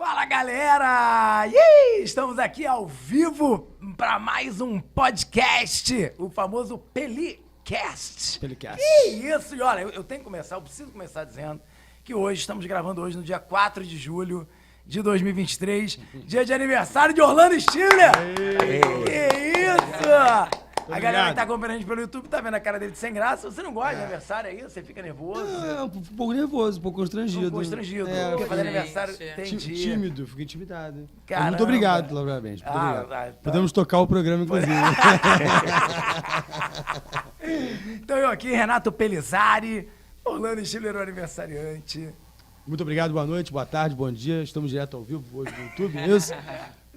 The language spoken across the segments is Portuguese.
Fala, galera! Ih, estamos aqui ao vivo para mais um podcast, o famoso Pelicast. Pelicast. Isso, e olha, eu tenho que começar, eu preciso começar dizendo que hoje, estamos gravando hoje no dia 4 de julho de 2023, dia de aniversário de Orlando Stiller! Que isso! A galera que tá acompanhando a gente pelo YouTube tá vendo a cara dele de sem graça. Você não gosta de aniversário aí? Você fica nervoso? Um pouco nervoso, um pouco constrangido. Um pouco constrangido. Porque fazer aniversário tem dia. Tímido, fico intimidado. Caramba. Muito obrigado, parabéns. Muito obrigado. Tá. Podemos tocar o programa, inclusive. Então eu aqui, Renato Pelizari, Orlando Stiller, o aniversariante. Muito obrigado, boa noite, boa tarde, bom dia. Estamos direto ao vivo hoje no YouTube, é isso?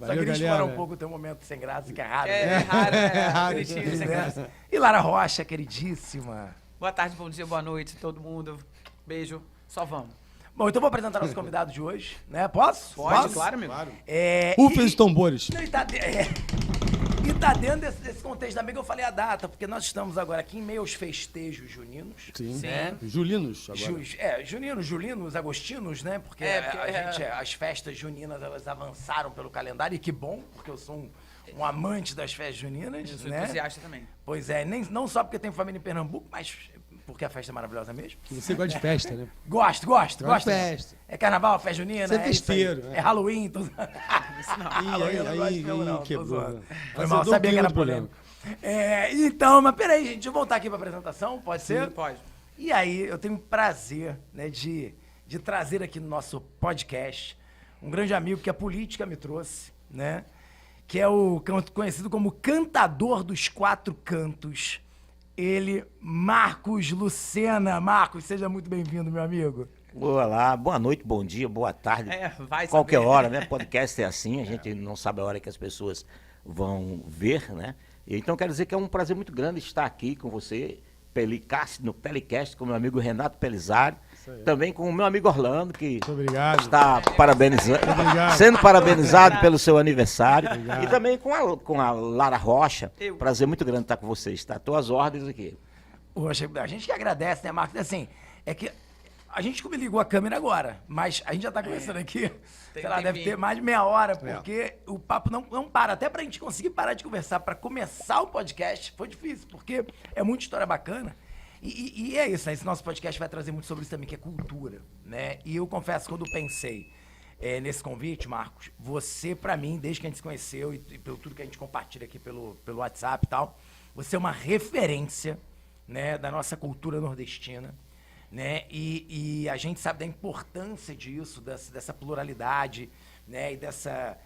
Valeu, só queria explorar um pouco o teu momento sem graça, que é raro. É raro, É raro. Bonitinho, sem graça. E Lara Rocha, queridíssima. Boa tarde, bom dia, boa noite, todo mundo. Beijo, só vamos. Bom, então vou apresentar nosso convidado de hoje, né? Posso? Pode, claro, amigo. Claro. E os tambores. Não, e tá dentro desse contexto também que eu falei a data, porque nós estamos agora aqui em meio aos festejos juninos. Sim. Né? Julinos, agora. Julinos, agostinos, né? Porque as festas juninas, elas avançaram pelo calendário, e que bom, porque eu sou um amante das festas juninas. Eu sou né? entusiasta também. Pois é, não só porque tenho família em Pernambuco, mas porque a festa é maravilhosa mesmo. Você gosta de festa, né? Gosto. Gosto de festa. É carnaval, festa junina, Você é festeiro. É Halloween, tudo. Aí quebrou. Foi mal, sabia que era polêmico. Então, mas peraí, gente, deixa eu voltar aqui pra apresentação, pode ser? Sim, pode. E aí, eu tenho o prazer, né, de trazer aqui no nosso podcast um grande amigo que a política me trouxe, né? Que é o conhecido como cantador dos quatro cantos. Ele, Marcos Lucena. Marcos, seja muito bem-vindo, meu amigo. Olá, boa noite, bom dia, boa tarde. Vai qualquer saber. hora, né? Podcast é assim, a gente não sabe a hora que as pessoas vão ver, né? Então quero dizer que é um prazer muito grande estar aqui com você, no Pelicast, com meu amigo Renato Pelizari, também com o meu amigo Orlando, que está sendo parabenizado pelo seu aniversário, e também com a Lara Rocha. Prazer muito grande estar com vocês, está às tuas ordens aqui. Poxa, a gente que agradece, né, Marcos? Assim, é que a gente ligou a câmera agora, mas a gente já tá conversando aqui, sei lá, deve ter mais de meia hora, porque o papo não para. Até pra gente conseguir parar de conversar, pra começar o podcast, foi difícil, porque é muita história bacana. E é isso, né? Esse nosso podcast vai trazer muito sobre isso também, que é cultura, né? E eu confesso, quando eu pensei nesse convite, Marcos, você, pra mim, desde que a gente se conheceu e pelo tudo que a gente compartilha aqui pelo WhatsApp e tal, você é uma referência, né, da nossa cultura nordestina, né? E a gente sabe da importância disso, dessa pluralidade, né? E dessa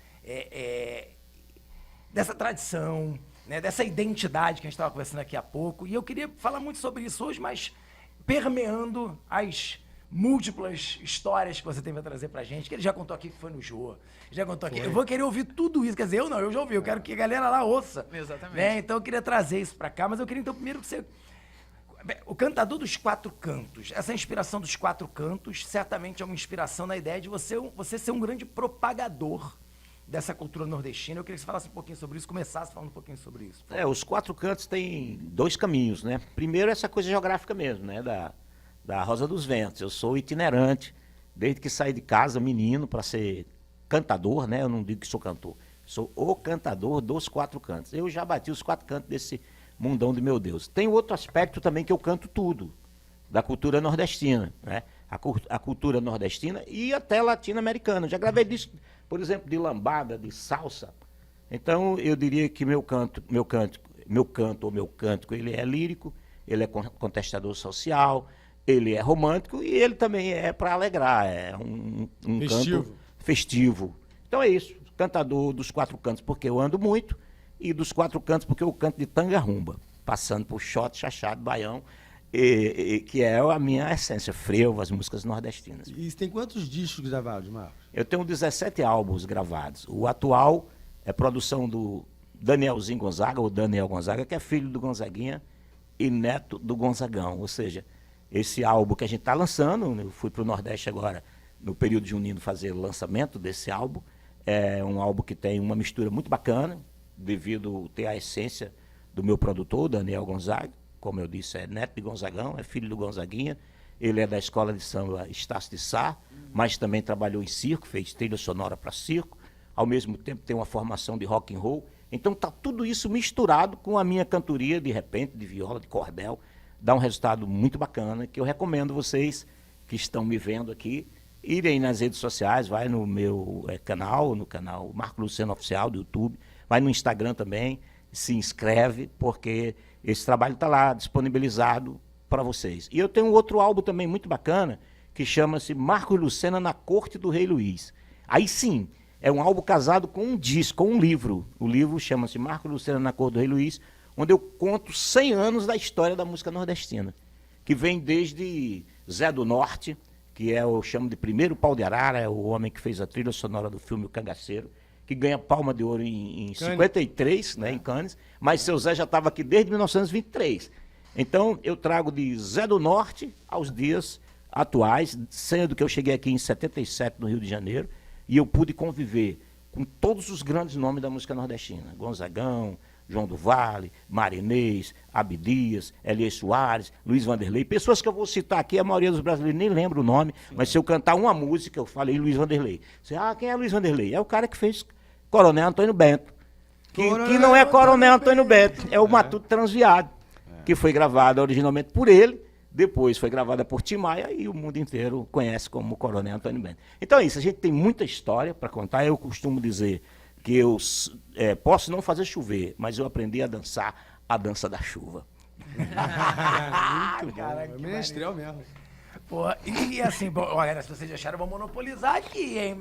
tradição, né? Dessa identidade que a gente estava conversando aqui há pouco. E eu queria falar muito sobre isso hoje, mas permeando as múltiplas histórias que você tem para trazer pra gente, que ele já contou aqui que foi no Jô, já contou aqui. Eu vou querer ouvir tudo isso, quer dizer, eu já ouvi, eu quero que a galera lá ouça. Exatamente. Né? Então eu queria trazer isso para cá, mas eu queria então primeiro que você... O cantador dos quatro cantos, essa inspiração dos quatro cantos certamente é uma inspiração na ideia de você ser um grande propagador dessa cultura nordestina. Eu queria que você falasse um pouquinho sobre isso, começasse falando um pouquinho sobre isso. Os quatro cantos têm dois caminhos, né? Primeiro, essa coisa geográfica mesmo, né? Da Rosa dos Ventos. Eu sou itinerante, desde que saí de casa, menino, para ser cantador, né? Eu não digo que sou cantor, sou o cantador dos quatro cantos. Eu já bati os quatro cantos desse mundão de meu Deus. Tem outro aspecto também que eu canto tudo, da cultura nordestina, né? A cultura nordestina e até latino-americana. Já gravei disco, por exemplo, de lambada, de salsa. Então, eu diria que meu cântico, ele é lírico, ele é contestador social, ele é romântico e ele também é para alegrar, é um canto festivo. Então é isso, cantador dos quatro cantos, porque eu ando muito, e dos quatro cantos, porque eu canto de tanga-rumba, passando por shot, chachado, baião, que é a minha essência, frevo, as músicas nordestinas. E você tem quantos discos gravados, Marcos? Eu tenho 17 álbuns gravados. O atual é produção do Danielzinho Gonzaga, ou Daniel Gonzaga, que é filho do Gonzaguinha e neto do Gonzagão. Ou seja, esse álbum que a gente está lançando, eu fui para o Nordeste agora, no período junino, fazer o lançamento desse álbum. É um álbum que tem uma mistura muito bacana, devido ter a essência do meu produtor, Daniel Gonzaga. Como eu disse, é neto de Gonzagão, é filho do Gonzaguinha Ele é da escola de samba Estácio de Sá, mas também trabalhou em circo, fez trilha sonora para circo. Ao mesmo tempo tem uma formação de rock and roll. Então está tudo isso misturado com a minha cantoria, de repente, de viola, de cordel. Dá um resultado muito bacana, que eu recomendo vocês que estão me vendo aqui, irem nas redes sociais, vai no meu canal, no canal Marco Lucena Oficial do YouTube, vai no Instagram também, se inscreve, porque esse trabalho está lá disponibilizado para vocês. E eu tenho um outro álbum também muito bacana, que chama-se Marco Lucena na Corte do Rei Luís. Aí sim, é um álbum casado com um disco, com um livro. O livro chama-se Marco Lucena na Corte do Rei Luís, onde eu conto 100 anos da história da música nordestina, que vem desde Zé do Norte, que eu chamo de primeiro pau de arara, é o homem que fez a trilha sonora do filme O Cangaceiro, que ganha Palma de Ouro em 53, né, em Cannes, mas seu Zé já estava aqui desde 1923. Então, eu trago de Zé do Norte aos dias atuais, sendo que eu cheguei aqui em 77, no Rio de Janeiro, e eu pude conviver com todos os grandes nomes da música nordestina. Gonzagão, João do Vale, Marinês, Abdias, Elias Soares, Luiz Vanderlei. Pessoas que eu vou citar aqui, a maioria dos brasileiros nem lembra o nome, mas se eu cantar uma música, eu falei Luiz Vanderlei. Você, quem é Luiz Vanderlei? É o cara que fez Coronel Antônio Bento. Que não é Coronel Antônio Bento, é o Matuto Transviado, que foi gravada originalmente por ele, depois foi gravada por Tim Maia e o mundo inteiro conhece como Coronel Antônio Bento. Então é isso, a gente tem muita história para contar. Eu costumo dizer que eu posso não fazer chover, mas eu aprendi a dançar a dança da chuva. Muito bom, é menestrel mesmo. Pô, e assim, olha, se vocês acharam, vamos monopolizar aqui, hein?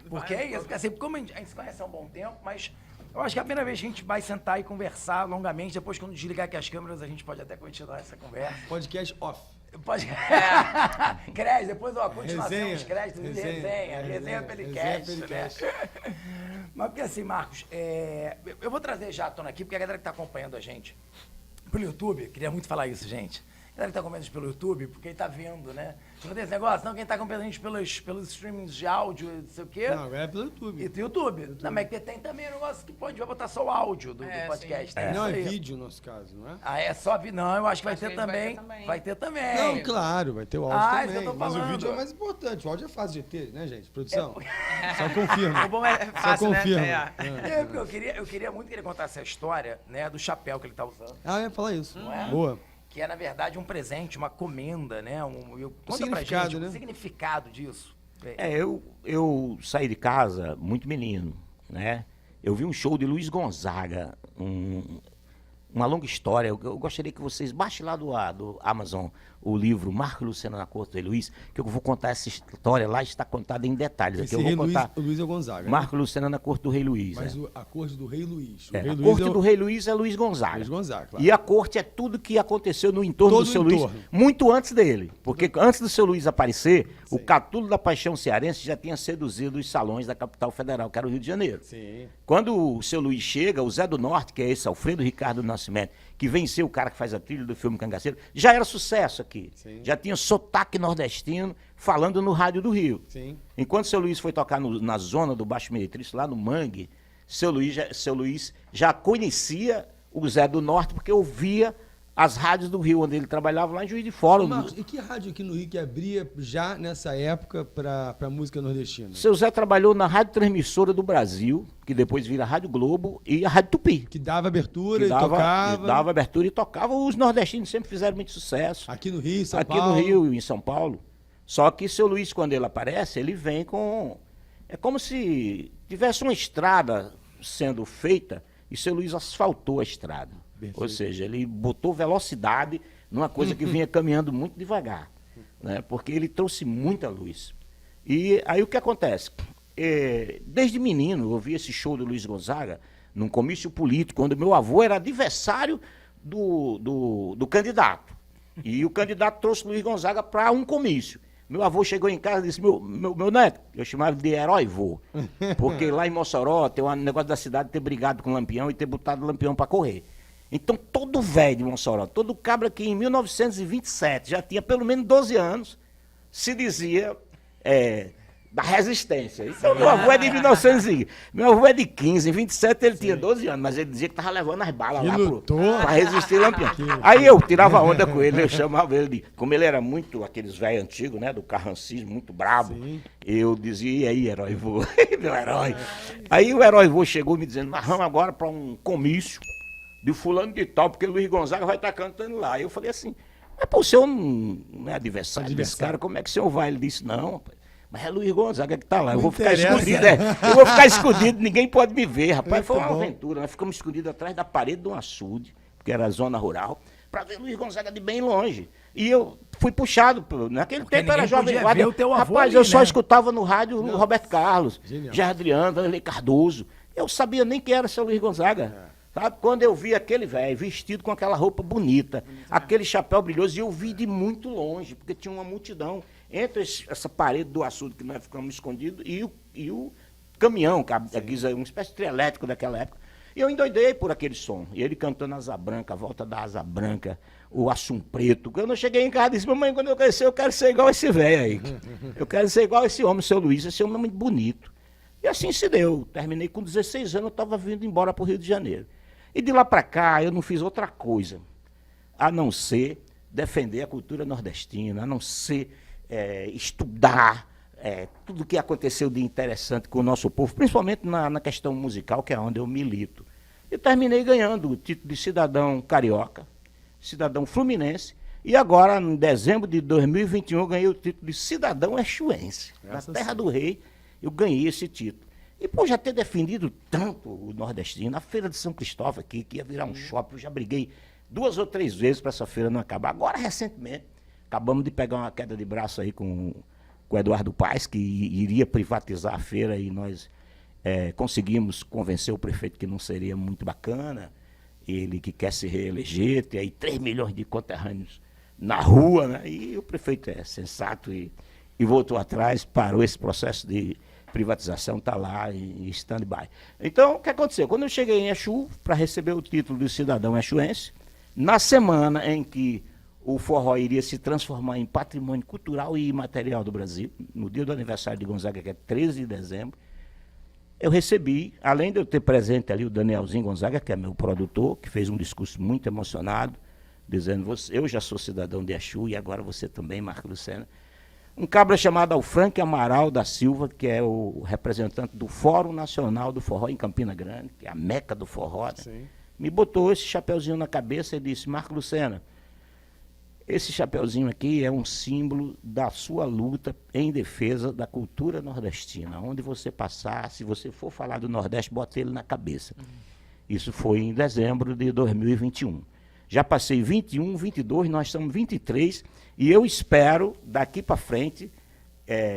Porque é isso, porque assim, como a gente se conhece há um bom tempo, mas eu acho que é a primeira vez que a gente vai sentar e conversar longamente, depois quando desligar aqui as câmeras, a gente pode até continuar essa conversa. Podcast off. Pode. Crédito, depois, ó, continuação dos créditos de resenha Pelicast, né? Mas porque assim, Marcos, eu vou trazer já à tona aqui, porque a galera que tá acompanhando a gente pelo YouTube, queria muito falar isso, gente. A galera que tá acompanhando a gente pelo YouTube, porque ele tá vendo, né? Não tem esse negócio? Não, quem tá acompanhando a gente pelos streamings de áudio, não sei o quê. Não, agora é pelo YouTube. E do YouTube. Não, mas tem também um negócio que pode, vai botar só o áudio do podcast. Né? Não, é vídeo no nosso caso, não é? Ah, é só vídeo? Não, eu acho que vai ter também. Vai ter também. Não, claro, vai ter o áudio também. Isso que eu tô mas falando. o vídeo é mais importante. O áudio é fácil de ter, né, gente? Produção. Só confirma. O bom é fácil, Só confirma. né? Porque eu queria muito que ele contasse a história, né, do chapéu que ele tá usando. Ah, eu ia falar isso. Não é? Boa. Que é, na verdade, um presente, uma comenda, né? Conta pra significado, gente né? o significado disso. Eu saí de casa muito menino, né? Eu vi um show de Luiz Gonzaga, uma longa história. Eu gostaria que vocês baixem lá do Amazon o livro Marco Lucena na Corte do Rei Luís, que eu vou contar essa história lá, está contada em detalhes. Aqui eu vou contar. O Luís é o Gonzaga. Marco Lucena na Corte do Rei Luís. Mas a corte do Rei Luís. A corte do Rei Luís é Luiz Gonzaga. Luiz Gonzaga, claro. E a corte é tudo que aconteceu no entorno Todo do seu o Luís, entorno. muito antes dele. Porque antes do seu Luís aparecer, o Catulo da Paixão Cearense já tinha seduzido os salões da capital federal, que era o Rio de Janeiro. Sim. Quando o seu Luís chega, o Zé do Norte, que é esse Alfredo Ricardo do Nascimento, que venceu o cara que faz a trilha do filme Cangaceiro, já era sucesso aqui. Sim. Já tinha sotaque nordestino falando no rádio do Rio. Sim. Enquanto seu Luís foi tocar na zona do Baixo Meretrício, lá no Mangue, seu Luís já conhecia o Zé do Norte, porque ouvia as rádios do Rio, onde ele trabalhava lá em Juiz de Fora. Marcos, e que rádio aqui no Rio que abria já nessa época para música nordestina? Seu Zé trabalhou na Rádio Transmissora do Brasil, que depois vira a Rádio Globo, e a Rádio Tupi. Que dava abertura Que tocava. dava abertura e tocava. Os nordestinos sempre fizeram muito sucesso. Aqui no Rio, São Aqui Paulo. no Rio e em São Paulo. Só que seu Luís, quando ele aparece, ele vem com... É como se tivesse uma estrada sendo feita e seu Luís asfaltou a estrada. Perfeito. Ou seja, ele botou velocidade numa coisa que vinha caminhando muito devagar, né? Porque ele trouxe muita luz. E aí o que acontece? Desde menino, eu vi esse show do Luiz Gonzaga num comício político, quando meu avô era adversário do candidato. E o candidato trouxe o Luiz Gonzaga para um comício. Meu avô chegou em casa e disse, meu neto, eu chamava de herói vô, porque lá em Mossoró tem um negócio da cidade ter brigado com o Lampião e ter botado o Lampião para correr. Então, todo velho de Mossoró, todo cabra que em 1927 já tinha pelo menos 12 anos, se dizia da resistência. Então, meu avô é de 1900, meu avô é de 15, em 27 ele tinha 12 anos, mas ele dizia que tava levando as balas lá pra resistir Lampião. Aí eu tirava onda com ele, eu chamava ele de, como ele era muito, aqueles velhos antigos, né, do carrancismo, muito brabo, eu dizia, e aí, herói vô, meu herói. Aí o herói vô chegou me dizendo, nós vamos agora pra um comício de fulano de tal, porque Luiz Gonzaga vai estar cantando lá. E eu falei assim, mas pô, o senhor não é adversário desse cara, como é que o senhor vai? Ele disse, não, rapaz. Mas é Luiz Gonzaga que tá lá. Eu vou ficar escondido, Eu vou ficar escondido, ninguém pode me ver, rapaz. Foi uma aventura. Nós ficamos escondidos atrás da parede de um açude, porque era zona rural, para ver Luiz Gonzaga de bem longe. E eu fui puxado. Naquele tempo era jovem guarda. Rapaz, ali, eu só escutava no rádio o Roberto Carlos, Jair Adriano, Vanderlei Cardoso. Eu sabia nem quem era seu Luiz Gonzaga. Sabe? Quando eu vi aquele velho vestido com aquela roupa bonita, aquele chapéu brilhoso, e eu vi de muito longe, porque tinha uma multidão entre essa parede do açude que nós ficamos escondidos e o caminhão, que é uma espécie de trio elétrico daquela época. E eu endoidei por aquele som. E ele cantando Asa Branca, a volta da Asa Branca, o Assum Preto. Quando eu cheguei em casa, disse, mamãe, quando eu crescer, eu quero ser igual esse velho aí. Eu quero ser igual esse homem, seu Luiz, esse homem é muito bonito. E assim se deu. Terminei com 16 anos, eu estava vindo embora para o Rio de Janeiro. E de lá para cá, eu não fiz outra coisa, a não ser defender a cultura nordestina, a não ser estudar tudo o que aconteceu de interessante com o nosso povo, principalmente na questão musical, que é onde eu milito. E terminei ganhando o título de cidadão carioca, cidadão fluminense, e agora, em dezembro de 2021, eu ganhei o título de cidadão exuense. Na terra do rei, eu ganhei esse título. E por já ter defendido tanto o nordestino, a Feira de São Cristóvão aqui, que ia virar um shopping, eu já briguei 2 ou 3 vezes para essa feira não acabar. Agora, recentemente, acabamos de pegar uma queda de braço aí com o Eduardo Paes, que iria privatizar a feira, e nós conseguimos convencer o prefeito que não seria muito bacana, ele que quer se reeleger, tem aí 3 milhões de conterrâneos na rua, né? E o prefeito é sensato e voltou atrás, parou esse processo de privatização, está lá em stand-by. Então, o que aconteceu? Quando eu cheguei em Exu, para receber o título de cidadão exuense, na semana em que o forró iria se transformar em patrimônio cultural e imaterial do Brasil, no dia do aniversário de Gonzaga, que é 13 de dezembro, eu recebi, além de eu ter presente ali o Danielzinho Gonzaga, que é meu produtor, que fez um discurso muito emocionado, dizendo, eu já sou cidadão de Exu e agora você também, Marco Lucena. Um cabra chamado Alfranque Amaral da Silva, que é o representante do Fórum Nacional do Forró em Campina Grande, que é a meca do forró, né? Me botou esse chapeuzinho na cabeça e disse, Marco Lucena, esse chapeuzinho aqui é um símbolo da sua luta em defesa da cultura nordestina. Onde você passar, se você for falar do Nordeste, bota ele na cabeça. Isso foi em dezembro de 2021. Já passei 21, 22, nós estamos 23, e eu espero, daqui para frente,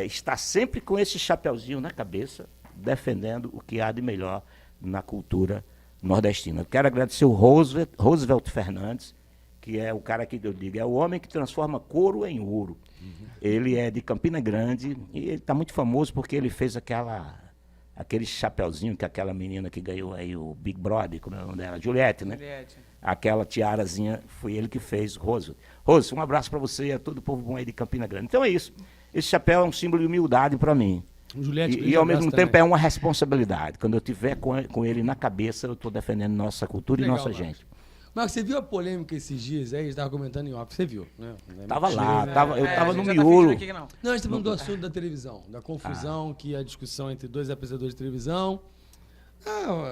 estar sempre com esse chapeuzinho na cabeça, defendendo o que há de melhor na cultura nordestina. Eu quero agradecer o Roosevelt Fernandes, que é o cara que eu digo, é o homem que transforma couro em ouro. Ele é de Campina Grande, e ele está muito famoso porque ele fez aquele chapeuzinho que aquela menina que ganhou aí o Big Brother, como é o nome dela? Juliette, né? Juliette. Aquela tiarazinha, foi ele que fez, Rose. Rose, um abraço para você e a todo o povo bom aí de Campina Grande. Então é isso. Esse chapéu é um símbolo de humildade para mim. Juliette, e ao mesmo tempo também. É uma responsabilidade. Quando eu tiver com ele na cabeça, eu estou defendendo nossa cultura e nossa gente. Marcos, você viu a polêmica esses dias aí? A gente estava comentando em off, você viu, né? Tava lá, eu estava no miolo. Não, a gente está falando do assunto da televisão, da confusão, que a discussão entre 2 apresentadores de televisão.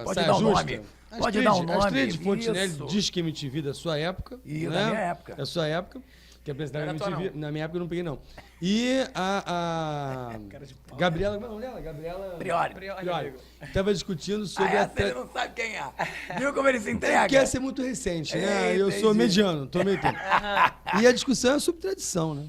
Pode dar um nome. Pode dar um nome. Astrid Fontinelli diz que MTV da sua época. E né? da minha época. Da sua época. Que apresentava MTV. Na minha época eu não peguei, não. E a Gabriela, como é o nome dela? Gabriela Priori. Estava discutindo sobre ele não sabe quem é. Viu como ele se entrega? Quer ser muito recente, né? Eu sou mediano, tô meio tempo. E a discussão é sobre tradição, né?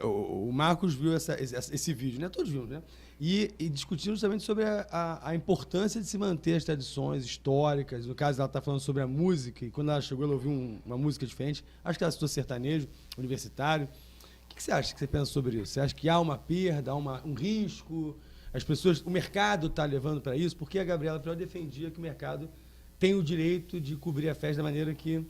O Marcos viu esse vídeo, né? Todos vimos, né? E discutindo justamente sobre a importância de se manter as tradições históricas. No caso, ela está falando sobre a música, e quando ela chegou, ela ouviu uma música diferente. Acho que ela citou sertanejo, universitário. O que você acha que você pensa sobre isso? Você acha que há uma perda, há um risco? As pessoas, o mercado está levando para isso? Porque a Gabriela Priori defendia que o mercado tem o direito de cobrir a festa da maneira que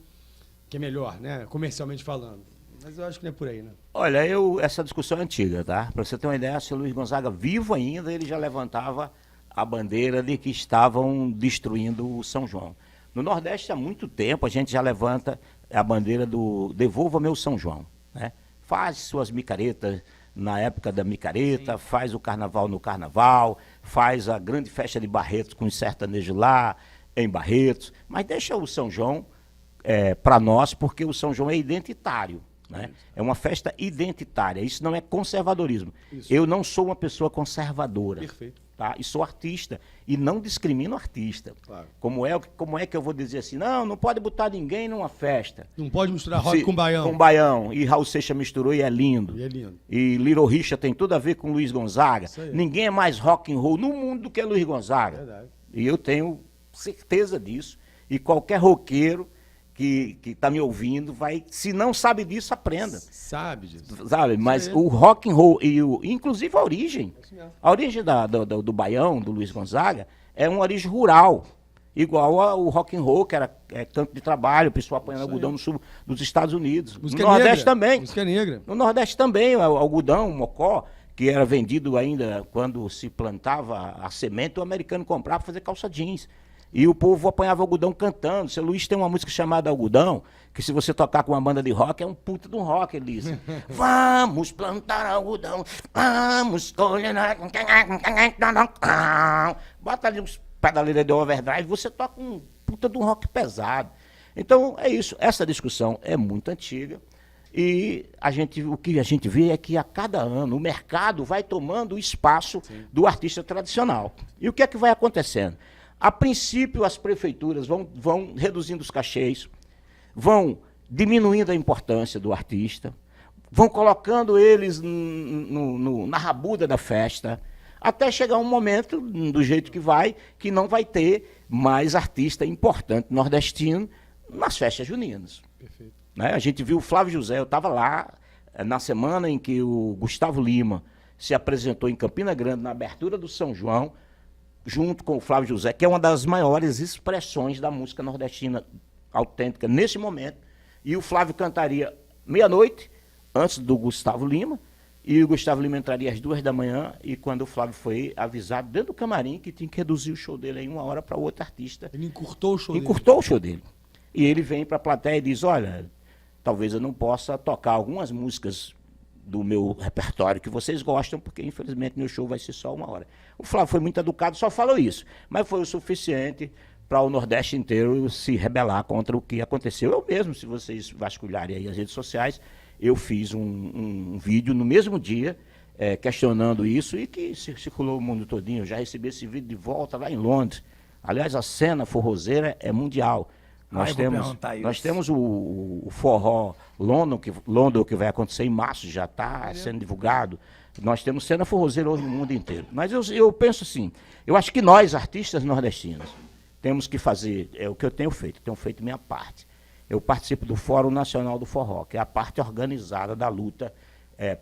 é melhor, né? Comercialmente falando. Mas eu acho que não é por aí, né? Olha, essa discussão é antiga, tá? Para você ter uma ideia, se o Luiz Gonzaga vivo ainda, ele já levantava a bandeira de que estavam destruindo o São João. No Nordeste, há muito tempo, a gente já levanta a bandeira do Devolva Meu São João, né? Faz suas micaretas na época da micareta, faz o carnaval no carnaval, faz a grande festa de Barretos com os sertanejos lá em Barretos, mas deixa o São João para nós, porque o São João é identitário, né? É uma festa identitária, isso não é conservadorismo. Isso. Eu não sou uma pessoa conservadora. Perfeito. Tá? E sou artista, e não discrimino artista. Claro. Como é que eu vou dizer assim, não pode botar ninguém numa festa. Não pode misturar rock com baião. Com baião, e Raul Seixas misturou e é lindo. E é lindo. E Little Richard tem tudo a ver com Luiz Gonzaga. Ninguém é mais rock and roll no mundo do que Luiz Gonzaga. Verdade. E eu tenho certeza disso, e qualquer roqueiro que está me ouvindo vai, se não sabe disso, aprenda. Sabe disso. Sabe, mas o rock and roll inclusive a origem do baião, do Luiz Gonzaga, é uma origem rural, igual ao rock and roll, que era campo de trabalho, o pessoal apanhando algodão no sul dos Estados Unidos. Música no Nordeste negra. também. Música negra. No Nordeste também, o algodão, o mocó, que era vendido ainda quando se plantava a semente, o americano comprava para fazer calça jeans. E o povo apanhava algodão cantando. Seu Luiz tem uma música chamada Algodão, que se você tocar com uma banda de rock, é um puta de um rock, ele diz. Vamos plantar algodão, vamos colher... Bota ali uns pedaleiros de overdrive, você toca um puta de um rock pesado. Então, é isso. Essa discussão é muito antiga. E o que a gente vê é que a cada ano o mercado vai tomando o espaço do artista tradicional. E o que é que vai acontecendo? A princípio, as prefeituras vão reduzindo os cachês, vão diminuindo a importância do artista, vão colocando eles na rabuda da festa, até chegar um momento, do jeito que vai, que não vai ter mais artista importante nordestino nas festas juninas. Perfeito. Né? A gente viu o Flávio José, eu estava lá na semana em que o Gustavo Lima se apresentou em Campina Grande, na abertura do São João, junto com o Flávio José, que é uma das maiores expressões da música nordestina autêntica nesse momento. E o Flávio cantaria meia-noite, antes do Gustavo Lima, e o Gustavo Lima entraria às 2h, e quando o Flávio foi avisado dentro do camarim que tinha que reduzir o show dele em 1 hora para outro artista. Ele encurtou o show dele. Encurtou o show dele. E ele vem para a plateia e diz, olha, talvez eu não possa tocar algumas músicas do meu repertório que vocês gostam, porque infelizmente meu show vai ser só 1 hora. O Flávio foi muito educado, só falou isso, mas foi o suficiente para o Nordeste inteiro se rebelar contra o que aconteceu. Eu mesmo, se vocês vasculharem aí as redes sociais, eu fiz um vídeo no mesmo dia questionando isso e que circulou o mundo todinho. Eu já recebi esse vídeo de volta lá em Londres. Aliás, a cena forrozeira é mundial. Nós temos o forró London, que vai acontecer em março, já está sendo divulgado. Nós temos cena forrozeira hoje no mundo inteiro. Mas eu penso assim, eu acho que nós, artistas nordestinos, temos que fazer, é o que eu tenho feito minha parte. Eu participo do Fórum Nacional do Forró, que é a parte organizada da luta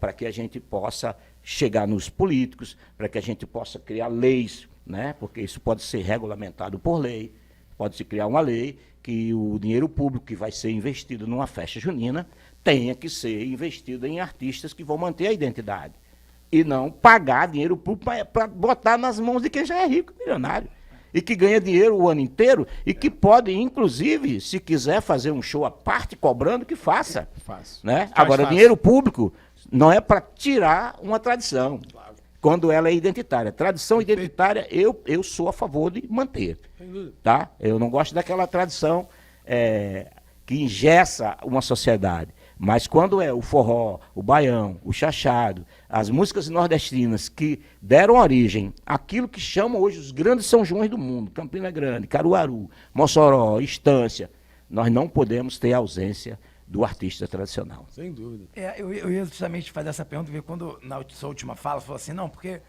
para que a gente possa chegar nos políticos, para que a gente possa criar leis, né? Porque isso pode ser regulamentado por lei, pode-se criar uma lei que o dinheiro público que vai ser investido numa festa junina tenha que ser investido em artistas que vão manter a identidade. E não pagar dinheiro público para botar nas mãos de quem já é rico, milionário. E que ganha dinheiro o ano inteiro e que pode, inclusive, se quiser fazer um show à parte, cobrando, que faça. Né? Agora, dinheiro público não é para tirar uma tradição. Claro. Quando ela é identitária. Tradição identitária, eu sou a favor de manter. Tá? Eu não gosto daquela tradição que engessa uma sociedade. Mas quando é o forró, o baião, o chachado, as músicas nordestinas que deram origem àquilo que chamam hoje os grandes São Joões do mundo, Campina Grande, Caruaru, Mossoró, Estância, nós não podemos ter ausência do artista tradicional. Sem dúvida. Eu ia justamente fazer essa pergunta, porque quando na sua última fala, você falou assim, não, porque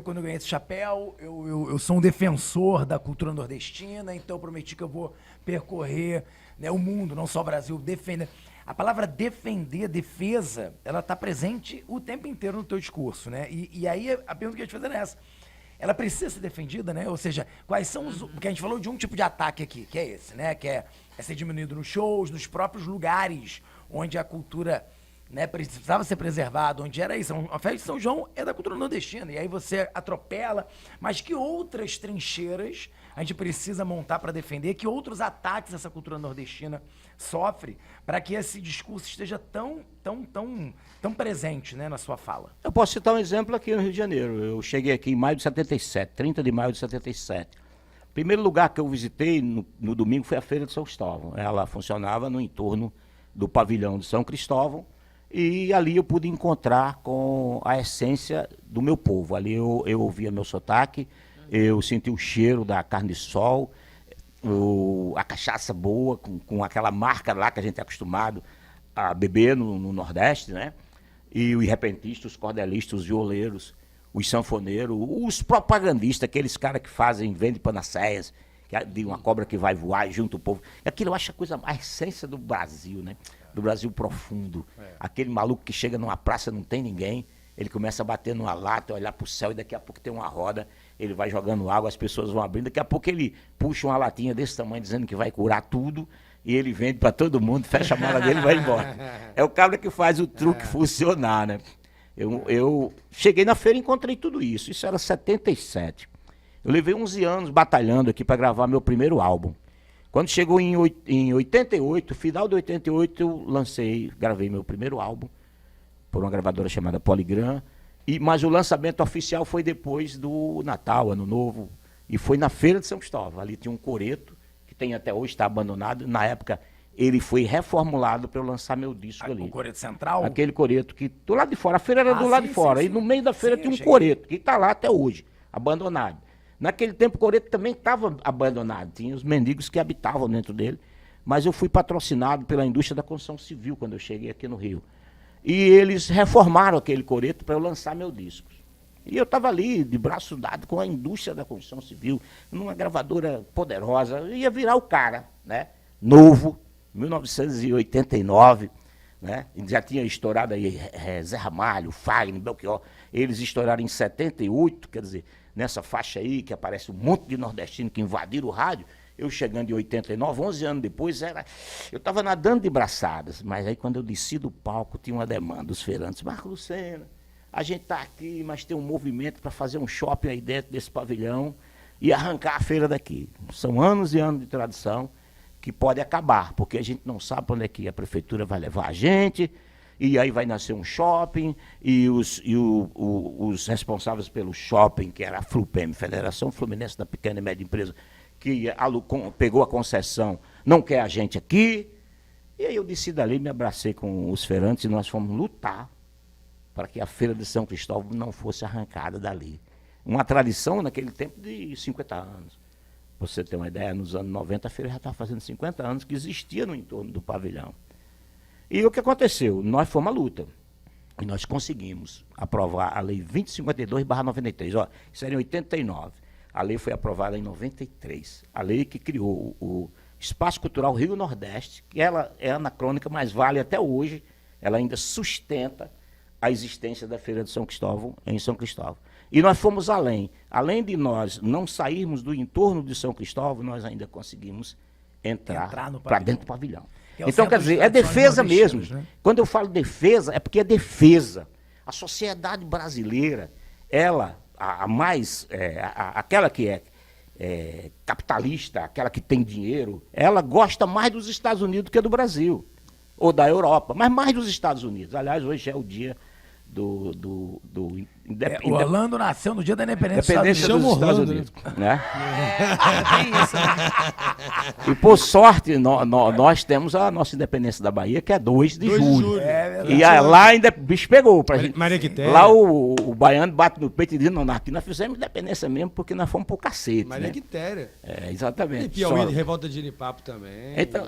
quando eu ganhei esse chapéu, eu sou um defensor da cultura nordestina, então eu prometi que eu vou percorrer, né, o mundo, não só o Brasil, defender. A palavra defender, defesa, ela está presente o tempo inteiro no teu discurso, né? E aí a pergunta que eu ia te fazer é essa. Ela precisa ser defendida, né? Ou seja, quais são os... Porque a gente falou de um tipo de ataque aqui, que é esse, né? Que é ser diminuído nos shows, nos próprios lugares onde a cultura né, precisava ser preservado, onde era isso. A festa de São João é da cultura nordestina, e aí você atropela, mas que outras trincheiras a gente precisa montar para defender, que outros ataques essa cultura nordestina sofre, para que esse discurso esteja tão presente, né, na sua fala. Eu posso citar um exemplo aqui no Rio de Janeiro. Eu cheguei aqui em maio de 77, 30 de maio de 77. O primeiro lugar que eu visitei no domingo foi a Feira de São Cristóvão. Ela funcionava no entorno do pavilhão de São Cristóvão, e ali eu pude encontrar com a essência do meu povo. Ali eu ouvia meu sotaque, eu senti o cheiro da carne de sol, a cachaça boa, com aquela marca lá que a gente é acostumado a beber no Nordeste, né? E os repentistas, os cordelistas, os violeiros, os sanfoneiros, os propagandistas, aqueles caras que vendem panaceias, de uma cobra que vai voar e junta o povo. Aquilo eu acho a essência do Brasil, né? Do Brasil profundo. Aquele maluco que chega numa praça, não tem ninguém, ele começa a bater numa lata, olhar pro céu, e daqui a pouco tem uma roda, ele vai jogando água, as pessoas vão abrindo, daqui a pouco ele puxa uma latinha desse tamanho, dizendo que vai curar tudo, e ele vende para todo mundo, fecha a mala dele e vai embora. É o cara que faz o truque funcionar, né? Eu cheguei na feira e encontrei tudo isso. Isso era 77. Eu levei 11 anos batalhando aqui para gravar meu primeiro álbum. Quando chegou em 88, final de 88, eu gravei meu primeiro álbum por uma gravadora chamada Polygram, mas o lançamento oficial foi depois do Natal, Ano Novo, e foi na Feira de São Cristóvão. Ali tinha um coreto, que tem até hoje, está abandonado. Na época, ele foi reformulado para eu lançar meu disco ali. O coreto central? Aquele coreto que do lado de fora, a feira era do lado de fora, sim. E no meio da feira tinha um coreto, que está lá até hoje, abandonado. Naquele tempo o coreto também estava abandonado, tinha os mendigos que habitavam dentro dele, mas eu fui patrocinado pela indústria da construção civil quando eu cheguei aqui no Rio. E eles reformaram aquele coreto para eu lançar meu disco. E eu estava ali, de braço dado com a indústria da construção civil, numa gravadora poderosa, eu ia virar o cara, né? Novo, 1989, né? Já tinha estourado aí Zé Ramalho, Fagner, Belchior, eles estouraram em 78, quer dizer, nessa faixa aí, que aparece um monte de nordestinos que invadiram o rádio, eu chegando em 89, 11 anos depois, eu estava nadando de braçadas, mas aí quando eu desci do palco, tinha uma demanda dos feirantes. Marco Lucena, a gente está aqui, mas tem um movimento para fazer um shopping aí dentro desse pavilhão e arrancar a feira daqui. São anos e anos de tradição que pode acabar, porque a gente não sabe para onde é que a prefeitura vai levar a gente, e aí vai nascer um shopping, e os responsáveis pelo shopping, que era a FLUPEM, Federação Fluminense da Pequena e Média Empresa, que pegou a concessão, não quer a gente aqui. E aí eu desci dali, me abracei com os feirantes e nós fomos lutar para que a Feira de São Cristóvão não fosse arrancada dali. Uma tradição naquele tempo de 50 anos. Pra você ter uma ideia, nos anos 90 a feira já estava fazendo 50 anos que existia no entorno do pavilhão. E o que aconteceu? Nós fomos à luta. E nós conseguimos aprovar a Lei 2052/93. Ó, isso era em 89. A lei foi aprovada em 93. A lei que criou o Espaço Cultural Rio Nordeste, que ela é anacrônica, mas vale até hoje, ela ainda sustenta a existência da Feira de São Cristóvão em São Cristóvão. E nós fomos além. Além de nós não sairmos do entorno de São Cristóvão, nós ainda conseguimos entrar para dentro do pavilhão. Então, quer dizer, é defesa mesmo. Né? Quando eu falo defesa, é porque é defesa. A sociedade brasileira, ela, aquela que é capitalista, aquela que tem dinheiro, ela gosta mais dos Estados Unidos que do Brasil, ou da Europa, mas mais dos Estados Unidos. Aliás, hoje é o dia o Orlando nasceu no dia da independência dos Estados Unidos. Né? E por sorte, nós temos a nossa independência da Bahia, que é 2 de julho. E lá ainda o bicho pegou pra gente. Lá o baiano bate no peito e diz, não, aqui nós fizemos independência mesmo, porque nós fomos pro cacete. Maria Quitéria. Exatamente. E Piauí, revolta de Genipapo também. Então,